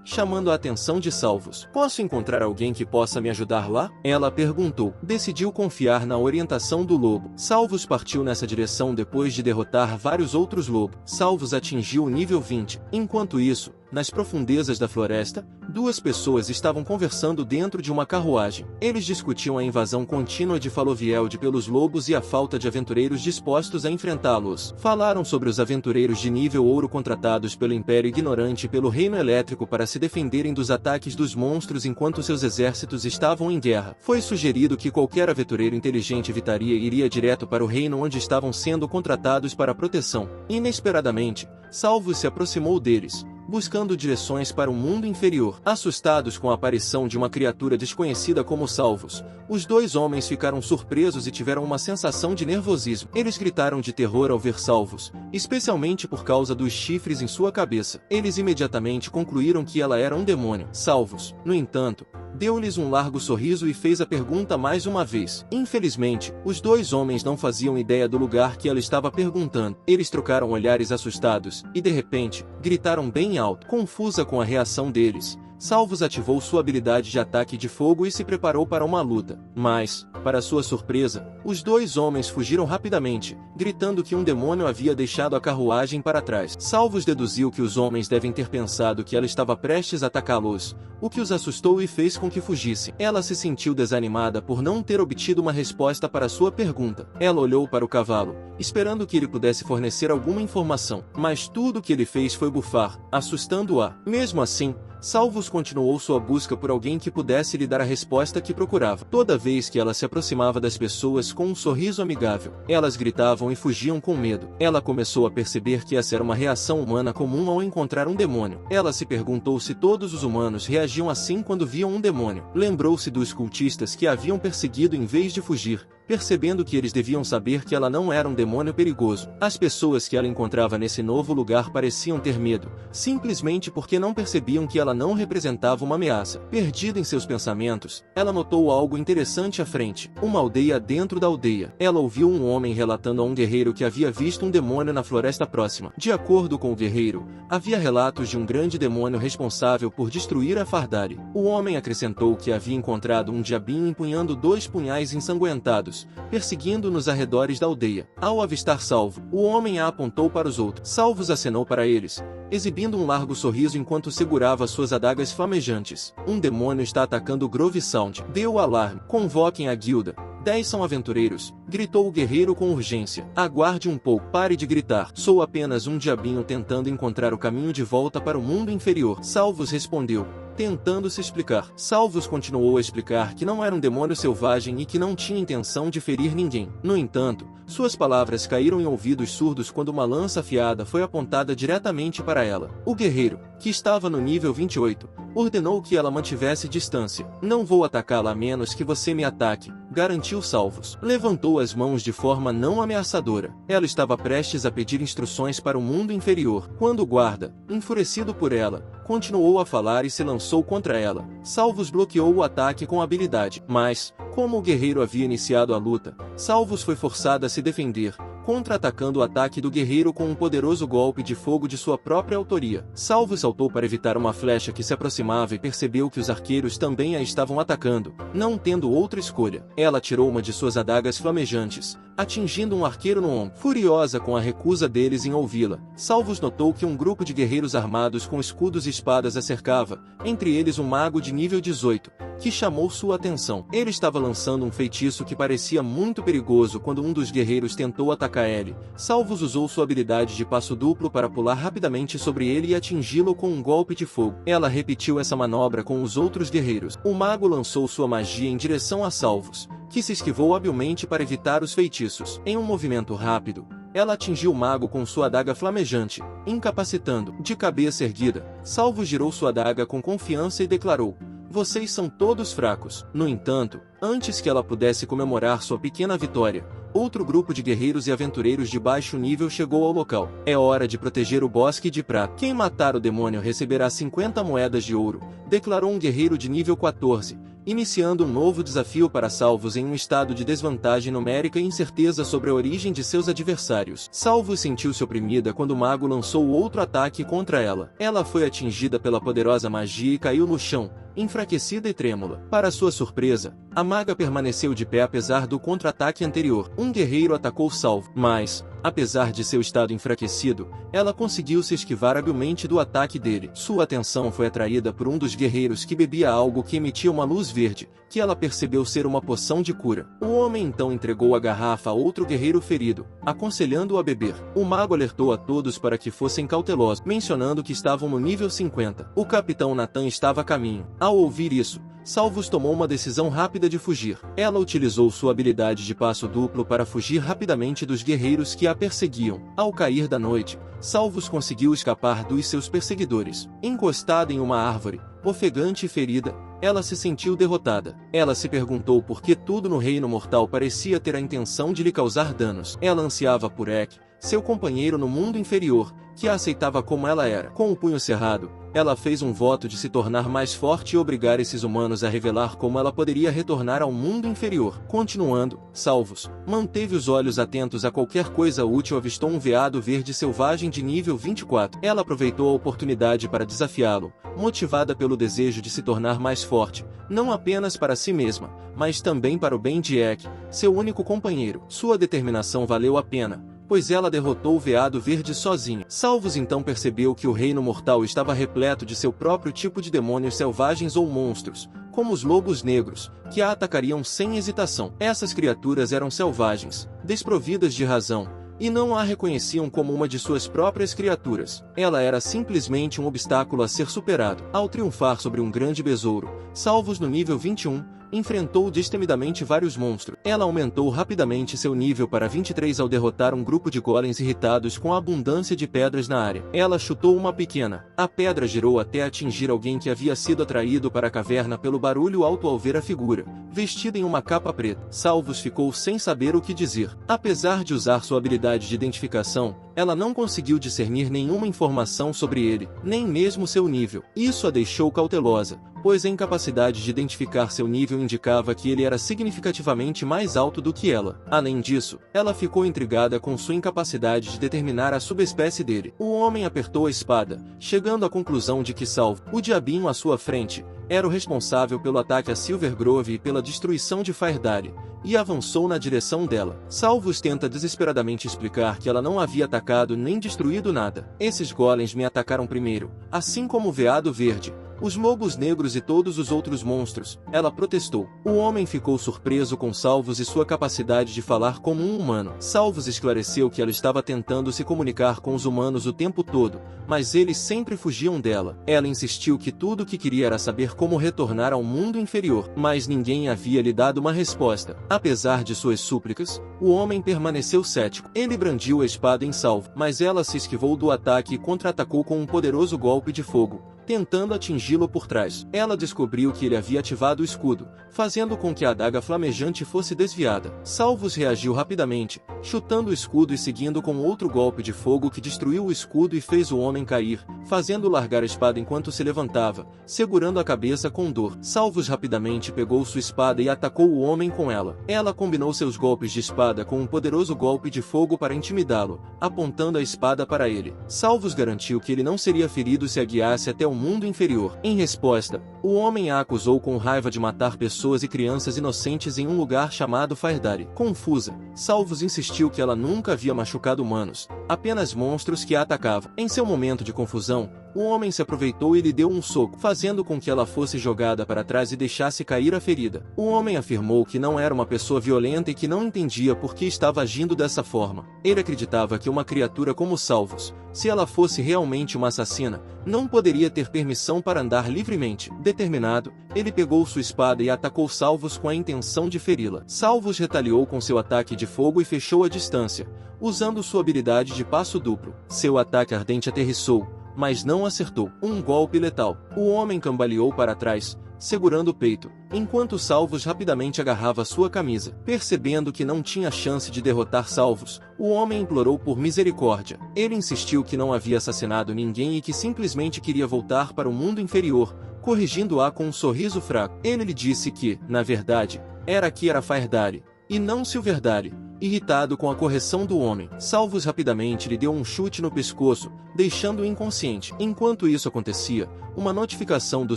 chamando a atenção de Salvos. "Posso encontrar alguém que possa me ajudar lá?" ela perguntou. Decidiu confiar na orientação do lobo. Salvos partiu nessa direção depois de derrotar vários outros lobos. Salvos atingiu o nível 20. Enquanto isso, nas profundezas da floresta, duas pessoas estavam conversando dentro de uma carruagem. Eles discutiam a invasão contínua de Falovielde pelos lobos e a falta de aventureiros dispostos a enfrentá-los. Falaram sobre os aventureiros de nível ouro contratados pelo Império Ignorante e pelo Reino Elétrico para se defenderem dos ataques dos monstros enquanto seus exércitos estavam em guerra. Foi sugerido que qualquer aventureiro inteligente evitaria e iria direto para o reino onde estavam sendo contratados para proteção. Inesperadamente, Salvos se aproximou deles, buscando direções para o mundo inferior. Assustados com a aparição de uma criatura desconhecida como Salvos, os dois homens ficaram surpresos e tiveram uma sensação de nervosismo. Eles gritaram de terror ao ver Salvos, especialmente por causa dos chifres em sua cabeça. Eles imediatamente concluíram que ela era um demônio. Salvos, no entanto, deu-lhes um largo sorriso e fez a pergunta mais uma vez. Infelizmente, os dois homens não faziam ideia do lugar que ela estava perguntando. Eles trocaram olhares assustados, e de repente, gritaram bem alto. Confusa com a reação deles, Salvos ativou sua habilidade de ataque de fogo e se preparou para uma luta. Mas, para sua surpresa, os dois homens fugiram rapidamente, gritando que um demônio havia deixado a carruagem para trás. Salvos deduziu que os homens devem ter pensado que ela estava prestes a atacá-los, o que os assustou e fez com que fugissem. Ela se sentiu desanimada por não ter obtido uma resposta para sua pergunta. Ela olhou para o cavalo, esperando que ele pudesse fornecer alguma informação, mas tudo o que ele fez foi bufar, assustando-a. Mesmo assim, Salvos continuou sua busca por alguém que pudesse lhe dar a resposta que procurava. Toda vez que ela se aproximava das pessoas com um sorriso amigável, elas gritavam e fugiam com medo. Ela começou a perceber que essa era uma reação humana comum ao encontrar um demônio. Ela se perguntou se todos os humanos reagiam assim quando viam um demônio. Lembrou-se dos cultistas que a haviam perseguido em vez de fugir, percebendo que eles deviam saber que ela não era um demônio perigoso. As pessoas que ela encontrava nesse novo lugar pareciam ter medo, simplesmente porque não percebiam que ela não representava uma ameaça. Perdida em seus pensamentos, ela notou algo interessante à frente. Uma aldeia dentro da aldeia. Ela ouviu um homem relatando a um guerreiro que havia visto um demônio na floresta próxima. De acordo com o guerreiro, havia relatos de um grande demônio responsável por destruir a Fardari. O homem acrescentou que havia encontrado um diabinho empunhando 2 punhais ensanguentados, perseguindo nos arredores da aldeia. Ao avistar Salvo, o homem a apontou para os outros. Salvos acenou para eles, exibindo um largo sorriso enquanto segurava suas adagas flamejantes. "Um demônio está atacando Grove Sound." Deu o alarme. "Convoquem a guilda. 10 são aventureiros", gritou o guerreiro com urgência. "Aguarde um pouco, pare de gritar. Sou apenas um diabinho tentando encontrar o caminho de volta para o mundo inferior." Salvos respondeu, tentando se explicar. Salvos continuou a explicar que não era um demônio selvagem e que não tinha intenção de ferir ninguém. No entanto, suas palavras caíram em ouvidos surdos quando uma lança afiada foi apontada diretamente para ela. O guerreiro, que estava no nível 28, ordenou que ela mantivesse distância. "Não vou atacá-la a menos que você me ataque", garantiu Salvos. Levantou as mãos de forma não ameaçadora. Ela estava prestes a pedir instruções para o mundo inferior, quando o guarda, enfurecido por ela, continuou a falar e se lançou contra ela. Salvos bloqueou o ataque com habilidade, mas, como o guerreiro havia iniciado a luta, Salvos foi forçada a se defender, contra-atacando o ataque do guerreiro com um poderoso golpe de fogo de sua própria autoria. Salvos saltou para evitar uma flecha que se aproximava e percebeu que os arqueiros também a estavam atacando, não tendo outra escolha. Ela tirou uma de suas adagas flamejantes, atingindo um arqueiro no ombro. Furiosa com a recusa deles em ouvi-la, Salvos notou que um grupo de guerreiros armados com escudos e espadas a cercava, entre eles um mago de nível 18, que chamou sua atenção. Ele estava lançando um feitiço que parecia muito perigoso quando um dos guerreiros tentou atacar ele. Salvos usou sua habilidade de passo duplo para pular rapidamente sobre ele e atingi-lo com um golpe de fogo. Ela repetiu essa manobra com os outros guerreiros. O mago lançou sua magia em direção a Salvos, que se esquivou habilmente para evitar os feitiços. Em um movimento rápido, ela atingiu o mago com sua adaga flamejante, incapacitando. De cabeça erguida, Salvos girou sua adaga com confiança e declarou: "Vocês são todos fracos." No entanto, antes que ela pudesse comemorar sua pequena vitória, outro grupo de guerreiros e aventureiros de baixo nível chegou ao local. "É hora de proteger o bosque de prata. Quem matar o demônio receberá 50 moedas de ouro", declarou um guerreiro de nível 14, iniciando um novo desafio para Salvos em um estado de desvantagem numérica e incerteza sobre a origem de seus adversários. Salvos sentiu-se oprimida quando o mago lançou outro ataque contra ela. Ela foi atingida pela poderosa magia e caiu no chão, enfraquecida e trêmula. Para sua surpresa, a maga permaneceu de pé apesar do contra-ataque anterior. Um guerreiro atacou Salvo, mas, apesar de seu estado enfraquecido, ela conseguiu se esquivar habilmente do ataque dele. Sua atenção foi atraída por um dos guerreiros que bebia algo que emitia uma luz verde, que ela percebeu ser uma poção de cura. O homem então entregou a garrafa a outro guerreiro ferido, aconselhando-o a beber. O mago alertou a todos para que fossem cautelosos, mencionando que estavam no nível 50. O capitão Nathan estava a caminho. Ao ouvir isso, Salvos tomou uma decisão rápida de fugir. Ela utilizou sua habilidade de passo duplo para fugir rapidamente dos guerreiros que a perseguiam. Ao cair da noite, Salvos conseguiu escapar dos seus perseguidores. Encostada em uma árvore, ofegante e ferida, ela se sentiu derrotada. Ela se perguntou por que tudo no reino mortal parecia ter a intenção de lhe causar danos. Ela ansiava por Ek, seu companheiro no mundo inferior, que a aceitava como ela era. Com o punho cerrado, ela fez um voto de se tornar mais forte e obrigar esses humanos a revelar como ela poderia retornar ao mundo inferior. Continuando, Salvos manteve os olhos atentos a qualquer coisa útil. Avistou um veado verde selvagem de nível 24. Ela aproveitou a oportunidade para desafiá-lo, motivada pelo desejo de se tornar mais forte, não apenas para si mesma, mas também para o bem de Ek, seu único companheiro. Sua determinação valeu a pena, pois ela derrotou o veado verde sozinha. Salvos então percebeu que o reino mortal estava repleto de seu próprio tipo de demônios selvagens ou monstros, como os lobos negros, que a atacariam sem hesitação. Essas criaturas eram selvagens, desprovidas de razão, e não a reconheciam como uma de suas próprias criaturas. Ela era simplesmente um obstáculo a ser superado. Ao triunfar sobre um grande besouro, Salvos no nível 21, enfrentou destemidamente vários monstros. Ela aumentou rapidamente seu nível para 23 ao derrotar um grupo de golems irritados com a abundância de pedras na área. Ela chutou uma pequena. A pedra girou até atingir alguém que havia sido atraído para a caverna pelo barulho alto ao ver a figura, vestida em uma capa preta. Salvos ficou sem saber o que dizer. Apesar de usar sua habilidade de identificação, ela não conseguiu discernir nenhuma informação sobre ele, nem mesmo seu nível. Isso a deixou cautelosa, pois a incapacidade de identificar seu nível indicava que ele era significativamente mais alto do que ela. Além disso, ela ficou intrigada com sua incapacidade de determinar a subespécie dele. O homem apertou a espada, chegando à conclusão de que Salvo, o diabinho à sua frente, era o responsável pelo ataque a Silvergrove e pela destruição de Fairdale, e avançou na direção dela. Salvos tenta desesperadamente explicar que ela não havia atacado nem destruído nada. "Esses golems me atacaram primeiro, assim como o veado verde, os lobos negros e todos os outros monstros", ela protestou. O homem ficou surpreso com Salvos e sua capacidade de falar como um humano. Salvos esclareceu que ela estava tentando se comunicar com os humanos o tempo todo, mas eles sempre fugiam dela. Ela insistiu que tudo o que queria era saber como retornar ao mundo inferior, mas ninguém havia lhe dado uma resposta. Apesar de suas súplicas, o homem permaneceu cético. Ele brandiu a espada em Salvo, mas ela se esquivou do ataque e contra-atacou com um poderoso golpe de fogo, tentando atingi-lo por trás. Ela descobriu que ele havia ativado o escudo, fazendo com que a adaga flamejante fosse desviada. Salvos reagiu rapidamente, chutando o escudo e seguindo com outro golpe de fogo que destruiu o escudo e fez o homem cair, fazendo largar a espada enquanto se levantava, segurando a cabeça com dor. Salvos rapidamente pegou sua espada e atacou o homem com ela. Ela combinou seus golpes de espada com um poderoso golpe de fogo para intimidá-lo, apontando a espada para ele. Salvos garantiu que ele não seria ferido se a guiasse até o o mundo inferior. Em resposta, o homem a acusou com raiva de matar pessoas e crianças inocentes em um lugar chamado Fairdari. Confusa, Salvos insistiu que ela nunca havia machucado humanos, apenas monstros que a atacavam. Em seu momento de confusão, o homem se aproveitou e lhe deu um soco, fazendo com que ela fosse jogada para trás e deixasse cair a ferida. O homem afirmou que não era uma pessoa violenta e que não entendia por que estava agindo dessa forma. Ele acreditava que uma criatura como Salvos, se ela fosse realmente uma assassina, não poderia ter permissão para andar livremente. Determinado, ele pegou sua espada e atacou Salvos com a intenção de feri-la. Salvos retaliou com seu ataque de fogo e fechou a distância, usando sua habilidade de passo duplo. Seu ataque ardente aterrissou, mas não acertou. Um golpe letal. O homem cambaleou para trás, segurando o peito, enquanto Salvos rapidamente agarrava sua camisa. Percebendo que não tinha chance de derrotar Salvos, o homem implorou por misericórdia. Ele insistiu que não havia assassinado ninguém e que simplesmente queria voltar para o mundo inferior, corrigindo-a com um sorriso fraco. Ele lhe disse que, na verdade, era Fairdari, e não Silverdari. Irritado com a correção do homem, Salvos rapidamente lhe deu um chute no pescoço, deixando-o inconsciente. Enquanto isso acontecia, uma notificação do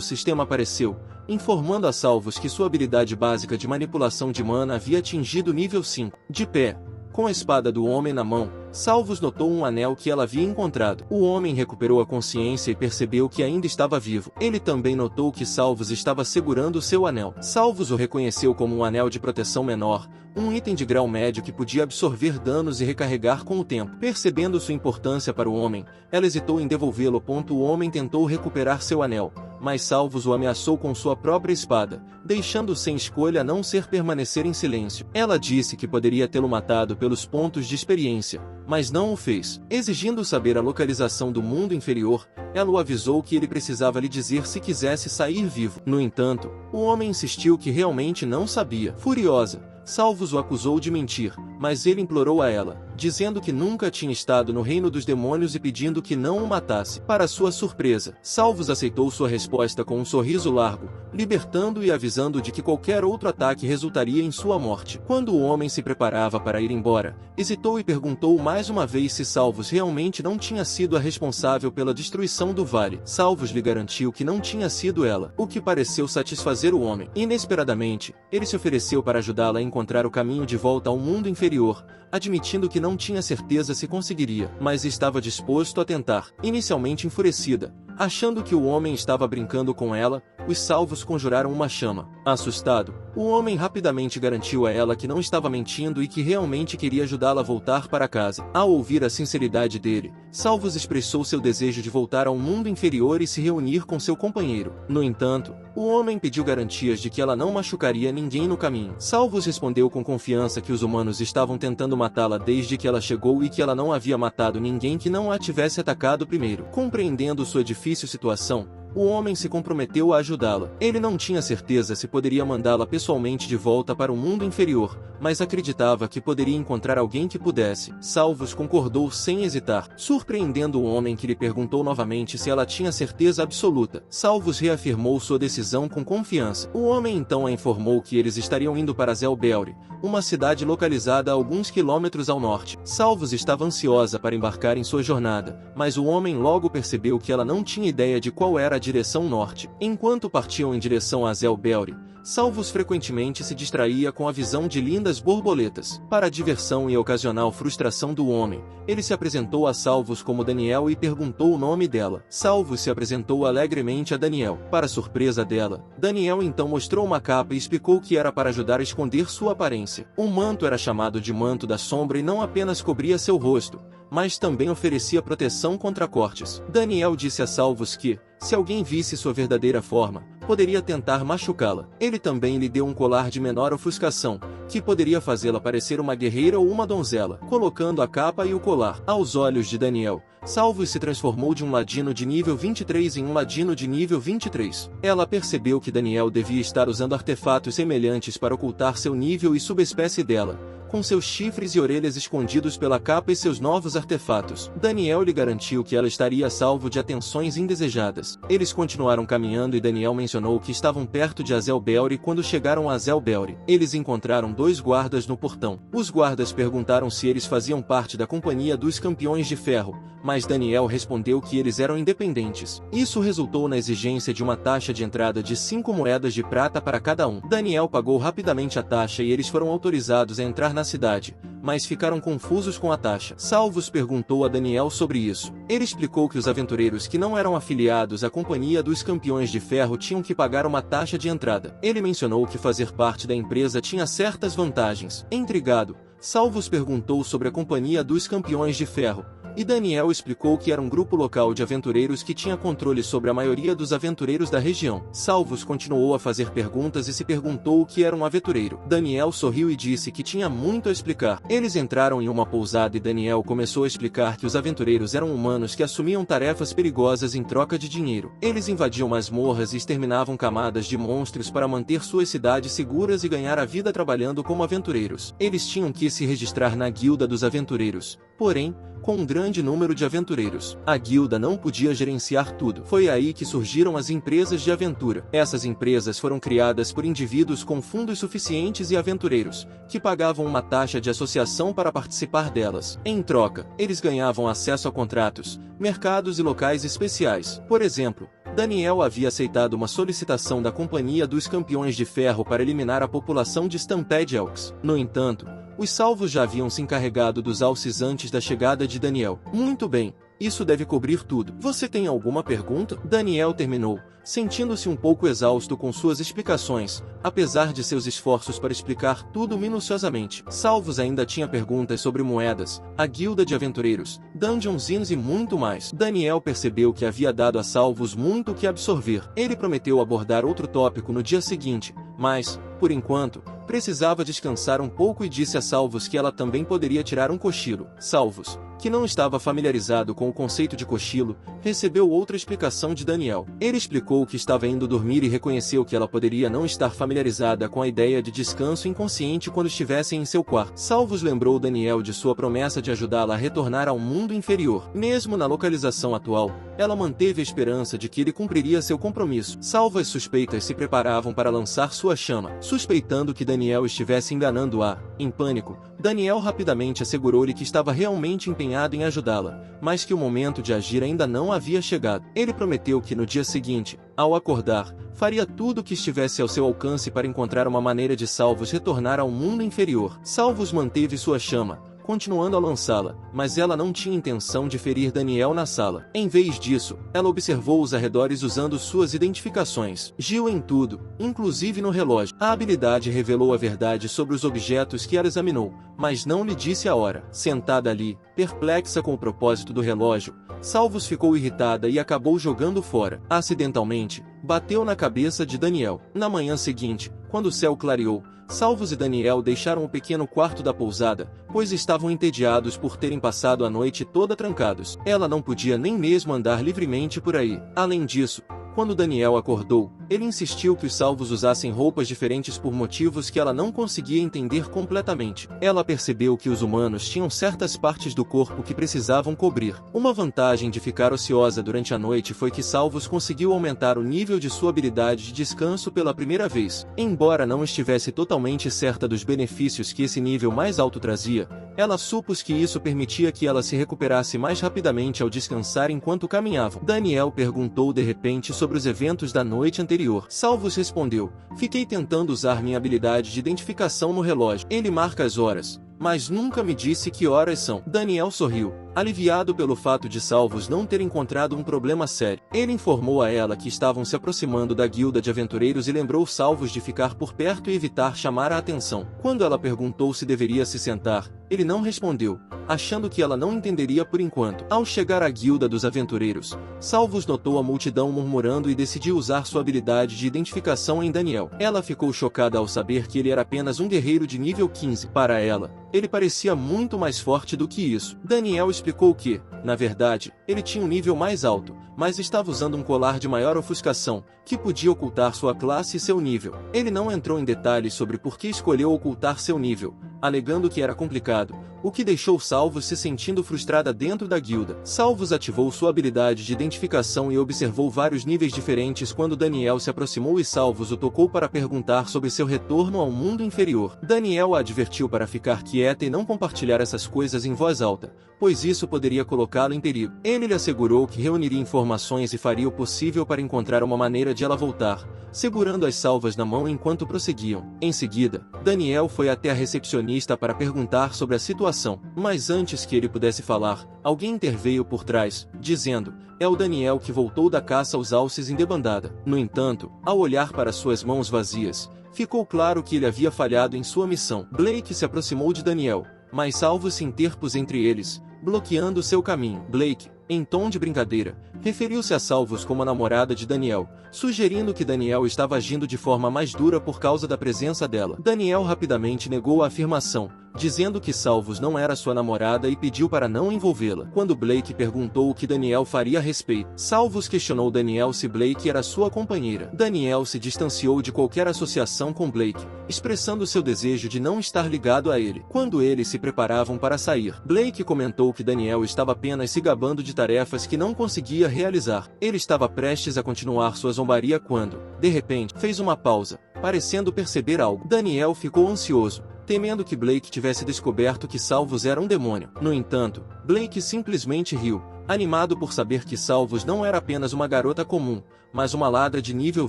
sistema apareceu, informando a Salvos que sua habilidade básica de manipulação de mana havia atingido nível 5. De pé, com a espada do homem na mão, Salvos notou um anel que ela havia encontrado. O homem recuperou a consciência e percebeu que ainda estava vivo. Ele também notou que Salvos estava segurando seu anel. Salvos o reconheceu como um anel de proteção menor, um item de grau médio que podia absorver danos e recarregar com o tempo. Percebendo sua importância para o homem, ela hesitou em devolvê-lo. O homem tentou recuperar seu anel, mas Salvos o ameaçou com sua própria espada, deixando sem escolha a não ser permanecer em silêncio. Ela disse que poderia tê-lo matado pelos pontos de experiência, mas não o fez. Exigindo saber a localização do mundo inferior, ela o avisou que ele precisava lhe dizer se quisesse sair vivo. No entanto, o homem insistiu que realmente não sabia. Furiosa, Salvos o acusou de mentir, mas ele implorou a ela, dizendo que nunca tinha estado no reino dos demônios e pedindo que não o matasse. Para sua surpresa, Salvos aceitou sua resposta com um sorriso largo, libertando-o e avisando de que qualquer outro ataque resultaria em sua morte. Quando o homem se preparava para ir embora, hesitou e perguntou mais uma vez se Salvos realmente não tinha sido a responsável pela destruição do vale. Salvos lhe garantiu que não tinha sido ela, o que pareceu satisfazer o homem. Inesperadamente, ele se ofereceu para ajudá-la a encontrar o caminho de volta ao mundo inferior, admitindo que não tinha certeza se conseguiria, mas estava disposto a tentar. Inicialmente enfurecida, achando que o homem estava brincando com ela, os Salvos conjuraram uma chama. Assustado, o homem rapidamente garantiu a ela que não estava mentindo e que realmente queria ajudá-la a voltar para casa. Ao ouvir a sinceridade dele, Salvos expressou seu desejo de voltar ao mundo inferior e se reunir com seu companheiro. No entanto, o homem pediu garantias de que ela não machucaria ninguém no caminho. Salvos respondeu com confiança que os humanos estavam tentando matá-la desde que ela chegou e que ela não havia matado ninguém que não a tivesse atacado primeiro. Compreendendo sua difícil situação, o homem se comprometeu a ajudá-la. Ele não tinha certeza se poderia mandá-la pessoalmente de volta para o mundo inferior, mas acreditava que poderia encontrar alguém que pudesse. Salvos concordou sem hesitar, surpreendendo o homem que lhe perguntou novamente se ela tinha certeza absoluta. Salvos reafirmou sua decisão com confiança. O homem então a informou que eles estariam indo para Zelbeuri, uma cidade localizada a alguns quilômetros ao norte. Salvos estava ansiosa para embarcar em sua jornada, mas o homem logo percebeu que ela não tinha ideia de qual era a direção norte. Enquanto partiam em direção a Zelbeuri, Salvos frequentemente se distraía com a visão de lindas borboletas. Para a diversão e a ocasional frustração do homem, ele se apresentou a Salvos como Daniel e perguntou o nome dela. Salvos se apresentou alegremente a Daniel. Para surpresa dela, Daniel então mostrou uma capa e explicou que era para ajudar a esconder sua aparência. O manto era chamado de Manto da Sombra e não apenas cobria seu rosto, mas também oferecia proteção contra cortes. Daniel disse a Salvos que, se alguém visse sua verdadeira forma, poderia tentar machucá-la. Ele também lhe deu um colar de menor ofuscação, que poderia fazê-la parecer uma guerreira ou uma donzela. Colocando a capa e o colar aos olhos de Daniel, Salvos se transformou de um ladino de nível 23 em um ladino de nível 23. Ela percebeu que Daniel devia estar usando artefatos semelhantes para ocultar seu nível e subespécie dela, com seus chifres e orelhas escondidos pela capa e seus novos artefatos. Daniel lhe garantiu que ela estaria a salvo de atenções indesejadas. Eles continuaram caminhando e Daniel mencionou que estavam perto de Azel Belry quando chegaram a Azel Belry. Eles encontraram 2 guardas no portão. Os guardas perguntaram se eles faziam parte da Companhia dos Campeões de Ferro, mas Daniel respondeu que eles eram independentes. Isso resultou na exigência de uma taxa de entrada de 5 moedas de prata para cada um. Daniel pagou rapidamente a taxa e eles foram autorizados a entrar na cidade, mas ficaram confusos com a taxa. Salvos perguntou a Daniel sobre isso. Ele explicou que os aventureiros que não eram afiliados à Companhia dos Campeões de Ferro tinham que pagar uma taxa de entrada. Ele mencionou que fazer parte da empresa tinha certas vantagens. Intrigado, Salvos perguntou sobre a Companhia dos Campeões de Ferro, e Daniel explicou que era um grupo local de aventureiros que tinha controle sobre a maioria dos aventureiros da região. Salvos continuou a fazer perguntas e se perguntou o que era um aventureiro. Daniel sorriu e disse que tinha muito a explicar. Eles entraram em uma pousada e Daniel começou a explicar que os aventureiros eram humanos que assumiam tarefas perigosas em troca de dinheiro. Eles invadiam masmorras e exterminavam camadas de monstros para manter suas cidades seguras e ganhar a vida trabalhando como aventureiros. Eles tinham que se registrar na Guilda dos Aventureiros. Porém, com um grande número de aventureiros, a guilda não podia gerenciar tudo. Foi aí que surgiram as empresas de aventura. Essas empresas foram criadas por indivíduos com fundos suficientes e aventureiros, que pagavam uma taxa de associação para participar delas. Em troca, eles ganhavam acesso a contratos, mercados e locais especiais. Por exemplo, Daniel havia aceitado uma solicitação da Companhia dos Campeões de Ferro para eliminar a população de Stampede Elks. No entanto, os salvos já haviam se encarregado dos alces antes da chegada de Daniel. Muito bem, isso deve cobrir tudo. Você tem alguma pergunta? Daniel terminou, sentindo-se um pouco exausto com suas explicações, apesar de seus esforços para explicar tudo minuciosamente. Salvos ainda tinha perguntas sobre moedas, a guilda de aventureiros, dungeons Inns e muito mais. Daniel percebeu que havia dado a Salvos muito o que absorver. Ele prometeu abordar outro tópico no dia seguinte, mas, por enquanto, precisava descansar um pouco e disse a Salvos que ela também poderia tirar um cochilo. Salvos, que não estava familiarizado com o conceito de cochilo, recebeu outra explicação de Daniel. Ele explicou que estava indo dormir e reconheceu que ela poderia não estar familiarizada com a ideia de descanso inconsciente quando estivessem em seu quarto. Salvos lembrou Daniel de sua promessa de ajudá-la a retornar ao mundo inferior. Mesmo na localização atual, ela manteve a esperança de que ele cumpriria seu compromisso. Salvas suspeitas se preparavam para lançar sua chama. Suspeitando que Daniel estivesse enganando-a, em pânico, Daniel rapidamente assegurou-lhe que estava realmente empenhado em ajudá-la, mas que o momento de agir ainda não havia chegado. Ele prometeu que no dia seguinte, ao acordar, faria tudo o que estivesse ao seu alcance para encontrar uma maneira de Salvos retornar ao mundo inferior. Salvos manteve sua chama, continuando a lançá-la, mas ela não tinha intenção de ferir Daniel na sala. Em vez disso, ela observou os arredores usando suas identificações. Giu em tudo, inclusive no relógio. A habilidade revelou a verdade sobre os objetos que ela examinou, mas não lhe disse a hora. Sentada ali, perplexa com o propósito do relógio, Salvos ficou irritada e acabou jogando fora. Acidentalmente, bateu na cabeça de Daniel. Na manhã seguinte, quando o céu clareou, Salvos e Daniel deixaram o pequeno quarto da pousada, pois estavam entediados por terem passado a noite toda trancados. Ela não podia nem mesmo andar livremente por aí. Além disso, quando Daniel acordou, ele insistiu que os salvos usassem roupas diferentes por motivos que ela não conseguia entender completamente. Ela percebeu que os humanos tinham certas partes do corpo que precisavam cobrir. Uma vantagem de ficar ociosa durante a noite foi que Salvos conseguiu aumentar o nível de sua habilidade de descanso pela primeira vez. Embora não estivesse totalmente certa dos benefícios que esse nível mais alto trazia, ela supôs que isso permitia que ela se recuperasse mais rapidamente ao descansar enquanto caminhavam. Daniel perguntou de repente sobre os eventos da noite anterior. Salvos respondeu: "Fiquei tentando usar minha habilidade de identificação no relógio. Ele marca as horas, mas nunca me disse que horas são." Daniel sorriu, aliviado pelo fato de Salvos não ter encontrado um problema sério. Ele informou a ela que estavam se aproximando da guilda de aventureiros e lembrou Salvos de ficar por perto e evitar chamar a atenção. Quando ela perguntou se deveria se sentar, ele não respondeu, achando que ela não entenderia por enquanto. Ao chegar à guilda dos aventureiros, Salvos notou a multidão murmurando e decidiu usar sua habilidade de identificação em Daniel. Ela ficou chocada ao saber que ele era apenas um guerreiro de nível 15. Para ela, ele parecia muito mais forte do que isso. Daniel explicou que, na verdade, ele tinha um nível mais alto, mas estava usando um colar de maior ofuscação, que podia ocultar sua classe e seu nível. Ele não entrou em detalhes sobre por que escolheu ocultar seu nível, alegando que era complicado, o que deixou Salvos se sentindo frustrada dentro da guilda. Salvos ativou sua habilidade de identificação e observou vários níveis diferentes quando Daniel se aproximou e Salvos o tocou para perguntar sobre seu retorno ao mundo inferior. Daniel a advertiu para ficar quieta e não compartilhar essas coisas em voz alta, pois isso poderia colocá-la em perigo. Ele lhe assegurou que reuniria informações e faria o possível para encontrar uma maneira de ela voltar, segurando as salvas na mão enquanto prosseguiam. Em seguida, Daniel foi até a recepcionista para perguntar sobre a situação, mas antes que ele pudesse falar, alguém interveio por trás, dizendo: "É o Daniel que voltou da caça aos alces em debandada." No entanto, ao olhar para suas mãos vazias, ficou claro que ele havia falhado em sua missão. Blake se aproximou de Daniel, mas Salvos se interpôs entre eles, bloqueando seu caminho. Blake, em tom de brincadeira, referiu-se a Salvos como a namorada de Daniel, sugerindo que Daniel estava agindo de forma mais dura por causa da presença dela. Daniel rapidamente negou a afirmação, dizendo que Salvos não era sua namorada e pediu para não envolvê-la. Quando Blake perguntou o que Daniel faria a respeito, Salvos questionou Daniel se Blake era sua companheira. Daniel se distanciou de qualquer associação com Blake, expressando seu desejo de não estar ligado a ele. Quando eles se preparavam para sair, Blake comentou que Daniel estava apenas se gabando de tarefas que não conseguia realizar. Ele estava prestes a continuar sua zombaria quando, de repente, fez uma pausa, parecendo perceber algo. Daniel ficou ansioso, temendo que Blake tivesse descoberto que Salvos era um demônio. No entanto, Blake simplesmente riu, animado por saber que Salvos não era apenas uma garota comum, mas uma ladra de nível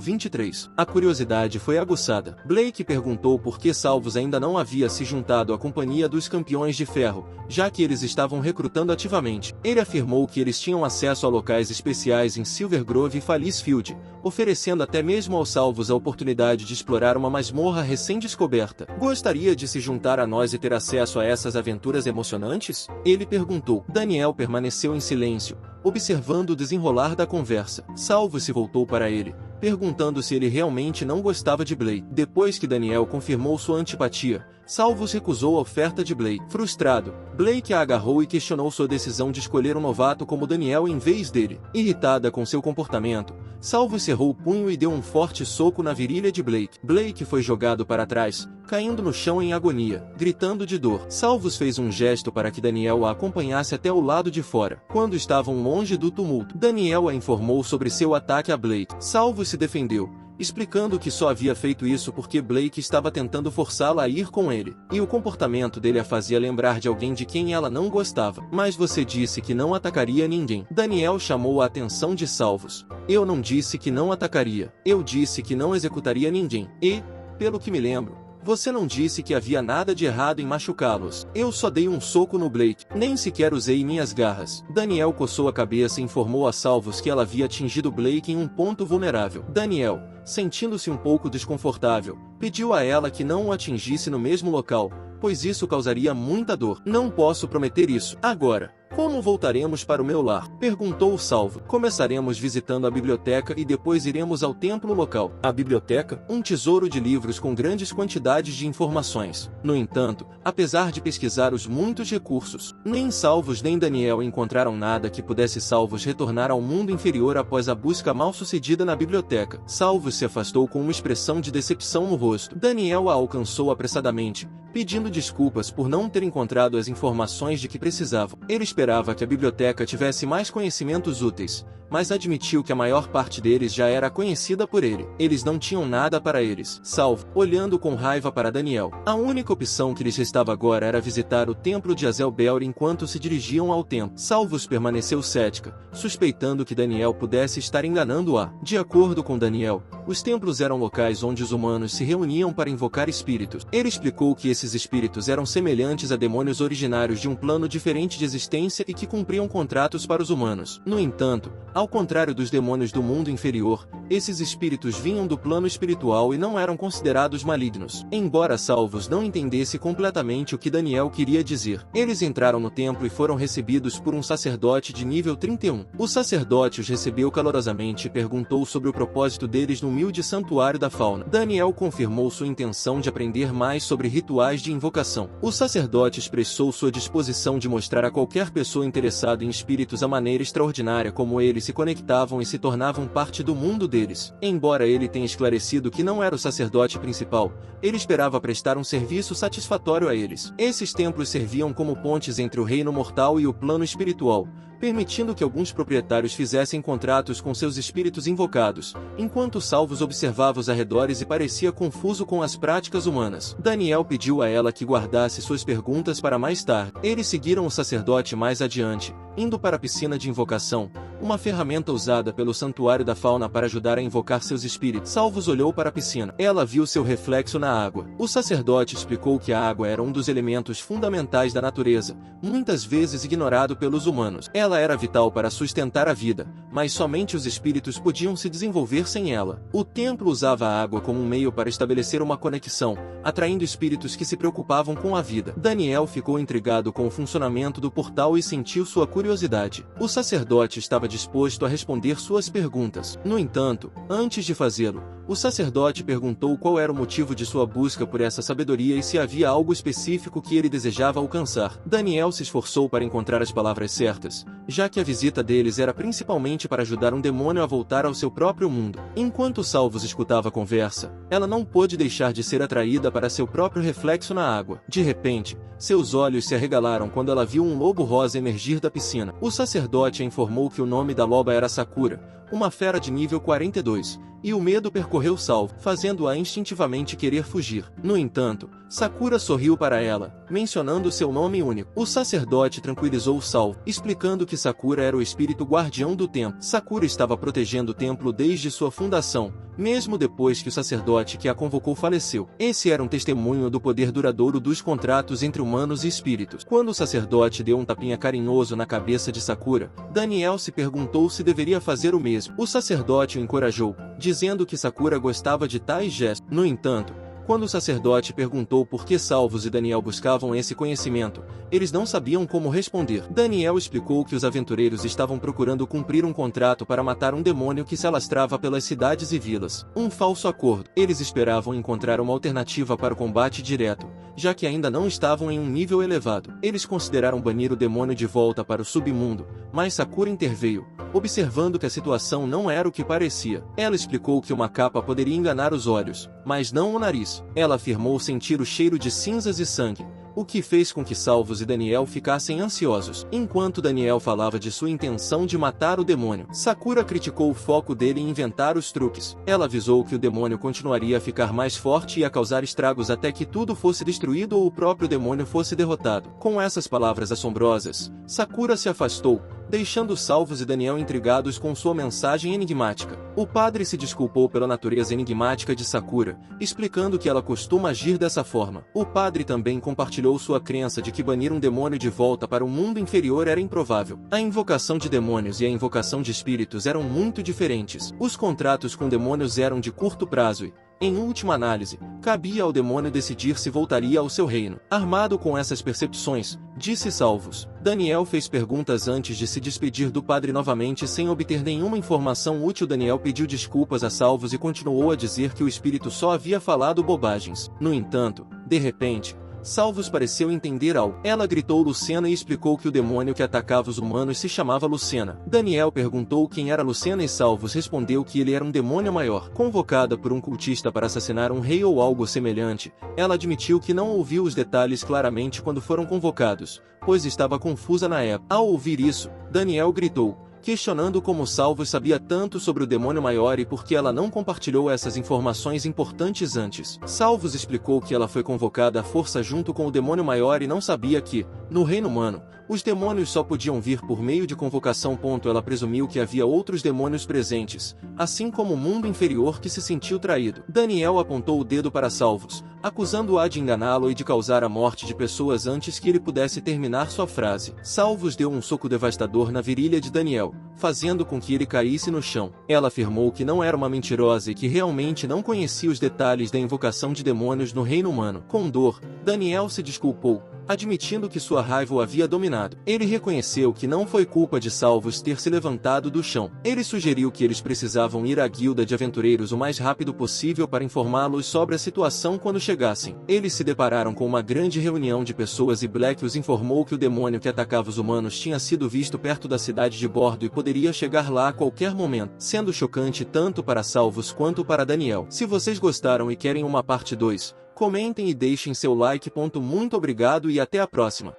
23. A curiosidade foi aguçada. Blake perguntou por que Salvos ainda não havia se juntado à companhia dos Campeões de Ferro, já que eles estavam recrutando ativamente. Ele afirmou que eles tinham acesso a locais especiais em Silver Grove e Falisfield, oferecendo até mesmo aos Salvos a oportunidade de explorar uma masmorra recém-descoberta. "Gostaria de se juntar a nós e ter acesso a essas aventuras emocionantes?" ele perguntou. Daniel permaneceu em silêncio, observando o desenrolar da conversa. Salvos se voltou para ele, perguntando se ele realmente não gostava de Blake. Depois que Daniel confirmou sua antipatia, Salvos recusou a oferta de Blake. Frustrado, Blake a agarrou e questionou sua decisão de escolher um novato como Daniel em vez dele. Irritada com seu comportamento, Salvos cerrou o punho e deu um forte soco na virilha de Blake. Blake foi jogado para trás, caindo no chão em agonia, gritando de dor. Salvos fez um gesto para que Daniel a acompanhasse até o lado de fora. Quando estavam longe do tumulto, Daniel a informou sobre seu ataque a Blake. Salvos se defendeu, explicando que só havia feito isso porque Blake estava tentando forçá-la a ir com ele, e o comportamento dele a fazia lembrar de alguém de quem ela não gostava. "Mas você disse que não atacaria ninguém." Daniel chamou a atenção de Salvos. "Eu não disse que não atacaria. Eu disse que não executaria ninguém. E, pelo que me lembro, você não disse que havia nada de errado em machucá-los." "Eu só dei um soco no Blake. Nem sequer usei minhas garras." Daniel coçou a cabeça e informou a Salvos que ela havia atingido Blake em um ponto vulnerável. Daniel, sentindo-se um pouco desconfortável, pediu a ela que não o atingisse no mesmo local, pois isso causaria muita dor. "Não posso prometer isso. Agora, como voltaremos para o meu lar?" perguntou Salvo. "Começaremos visitando a biblioteca e depois iremos ao templo local." A biblioteca? Um tesouro de livros com grandes quantidades de informações. No entanto, apesar de pesquisar os muitos recursos, nem Salvos nem Daniel encontraram nada que pudesse Salvos retornar ao mundo inferior após a busca mal-sucedida na biblioteca. Salvos se afastou com uma expressão de decepção no rosto. Daniel a alcançou apressadamente, pedindo desculpas por não ter encontrado as informações de que precisavam. Ele esperava que a biblioteca tivesse mais conhecimentos úteis, mas admitiu que a maior parte deles já era conhecida por ele. Eles não tinham nada para eles. Salvo, olhando com raiva para Daniel. A única opção que lhes restava agora era visitar o templo de Azelbel enquanto se dirigiam ao templo. Salvos permaneceu cética, suspeitando que Daniel pudesse estar enganando-a. De acordo com Daniel, os templos eram locais onde os humanos se reuniam para invocar espíritos. Ele explicou que esses espíritos eram semelhantes a demônios originários de um plano diferente de existência e que cumpriam contratos para os humanos. No entanto, ao contrário dos demônios do mundo inferior, Esses espíritos vinham do plano espiritual e não eram considerados malignos. Embora Salvos não entendesse completamente o que Daniel queria dizer, eles entraram no templo e foram recebidos por um sacerdote de nível 31. O sacerdote os recebeu calorosamente e perguntou sobre o propósito deles no humilde santuário da fauna. Daniel confirmou sua intenção de aprender mais sobre rituais de invocação. O sacerdote expressou sua disposição de mostrar a qualquer pessoa interessada em espíritos a maneira extraordinária como eles se conectavam e se tornavam parte do mundo deles. Embora ele tenha esclarecido que não era o sacerdote principal, ele esperava prestar um serviço satisfatório a eles. Esses templos serviam como pontes entre o reino mortal e o plano espiritual, permitindo que alguns proprietários fizessem contratos com seus espíritos invocados, enquanto Salvos observava os arredores e parecia confuso com as práticas humanas. Daniel pediu a ela que guardasse suas perguntas para mais tarde. Eles seguiram o sacerdote mais adiante, indo para a piscina de invocação, uma ferramenta usada pelo santuário da fauna para ajudar a invocar seus espíritos. Salvos olhou para a piscina. Ela viu seu reflexo na água. O sacerdote explicou que a água era um dos elementos fundamentais da natureza, muitas vezes ignorado pelos humanos. Ela era vital para sustentar a vida, mas somente os espíritos podiam se desenvolver sem ela. O templo usava a água como um meio para estabelecer uma conexão, atraindo espíritos que se preocupavam com a vida. Daniel ficou intrigado com o funcionamento do portal e sentiu sua curiosidade. O sacerdote estava disposto a responder suas perguntas. No entanto, antes de fazê-lo, o sacerdote perguntou qual era o motivo de sua busca por essa sabedoria e se havia algo específico que ele desejava alcançar. Daniel se esforçou para encontrar as palavras certas, já que a visita deles era principalmente para ajudar um demônio a voltar ao seu próprio mundo. Enquanto Salvos escutava a conversa, ela não pôde deixar de ser atraída para seu próprio reflexo na água. De repente, seus olhos se arregalaram quando ela viu um lobo rosa emergir da piscina. O sacerdote a informou que o nome da loba era Sakura, uma fera de nível 42, e o medo percorreu Salvo, fazendo-a instintivamente querer fugir. No entanto, Sakura sorriu para ela, mencionando seu nome único. O sacerdote tranquilizou Salvo, explicando que Sakura era o espírito guardião do templo. Sakura estava protegendo o templo desde sua fundação, mesmo depois que o sacerdote que a convocou faleceu. Esse era um testemunho do poder duradouro dos contratos entre humanos e espíritos. Quando o sacerdote deu um tapinha carinhoso na cabeça de Sakura, Daniel se perguntou se deveria fazer o mesmo. O sacerdote o encorajou, dizendo que Sakura gostava de tais gestos. No entanto, quando o sacerdote perguntou por que Salvos e Daniel buscavam esse conhecimento, eles não sabiam como responder. Daniel explicou que os aventureiros estavam procurando cumprir um contrato para matar um demônio que se alastrava pelas cidades e vilas. Um falso acordo. Eles esperavam encontrar uma alternativa para o combate direto, já que ainda não estavam em um nível elevado. Eles consideraram banir o demônio de volta para o submundo, mas Sakura interveio, observando que a situação não era o que parecia. Ela explicou que uma capa poderia enganar os olhos, mas não o nariz. Ela afirmou sentir o cheiro de cinzas e sangue, o que fez com que Salvos e Daniel ficassem ansiosos. Enquanto Daniel falava de sua intenção de matar o demônio, Sakura criticou o foco dele em inventar os truques. Ela avisou que o demônio continuaria a ficar mais forte e a causar estragos até que tudo fosse destruído ou o próprio demônio fosse derrotado. Com essas palavras assombrosas, Sakura se afastou, deixando Salvos e Daniel intrigados com sua mensagem enigmática. O padre se desculpou pela natureza enigmática de Sakura, explicando que ela costuma agir dessa forma. O padre também compartilhou sua crença de que banir um demônio de volta para o mundo inferior era improvável. A invocação de demônios e a invocação de espíritos eram muito diferentes. Os contratos com demônios eram de curto prazo e, em última análise, cabia ao demônio decidir se voltaria ao seu reino. Armado com essas percepções, disse Salvos. Daniel fez perguntas antes de se despedir do padre novamente sem obter nenhuma informação útil. Daniel pediu desculpas a Salvos e continuou a dizer que o espírito só havia falado bobagens. No entanto, de repente, Salvos pareceu entender algo. Ela gritou Lucena e explicou que o demônio que atacava os humanos se chamava Lucena. Daniel perguntou quem era Lucena e Salvos respondeu que ele era um demônio maior. Convocada por um cultista para assassinar um rei ou algo semelhante, ela admitiu que não ouviu os detalhes claramente quando foram convocados, pois estava confusa na época. Ao ouvir isso, Daniel gritou, questionando como Salvos sabia tanto sobre o demônio maior e por que ela não compartilhou essas informações importantes antes. Salvos explicou que ela foi convocada à força junto com o demônio maior e não sabia que, no reino humano, Os demônios só podiam vir por meio de convocação. Ela presumiu que havia outros demônios presentes, assim como o mundo inferior que se sentiu traído. Daniel apontou o dedo para Salvos, acusando-a de enganá-lo e de causar a morte de pessoas antes que ele pudesse terminar sua frase. Salvos deu um soco devastador na virilha de Daniel, fazendo com que ele caísse no chão. Ela afirmou que não era uma mentirosa e que realmente não conhecia os detalhes da invocação de demônios no reino humano. Com dor, Daniel se desculpou, admitindo que sua raiva o havia dominado. Ele reconheceu que não foi culpa de Salvos ter se levantado do chão. Ele sugeriu que eles precisavam ir à guilda de aventureiros o mais rápido possível para informá-los sobre a situação quando chegassem. Eles se depararam com uma grande reunião de pessoas e Black os informou que o demônio que atacava os humanos tinha sido visto perto da cidade de Bordo e poderia chegar lá a qualquer momento, sendo chocante tanto para Salvos quanto para Daniel. Se vocês gostaram e querem uma parte 2, comentem e deixem seu like. Muito obrigado e até a próxima.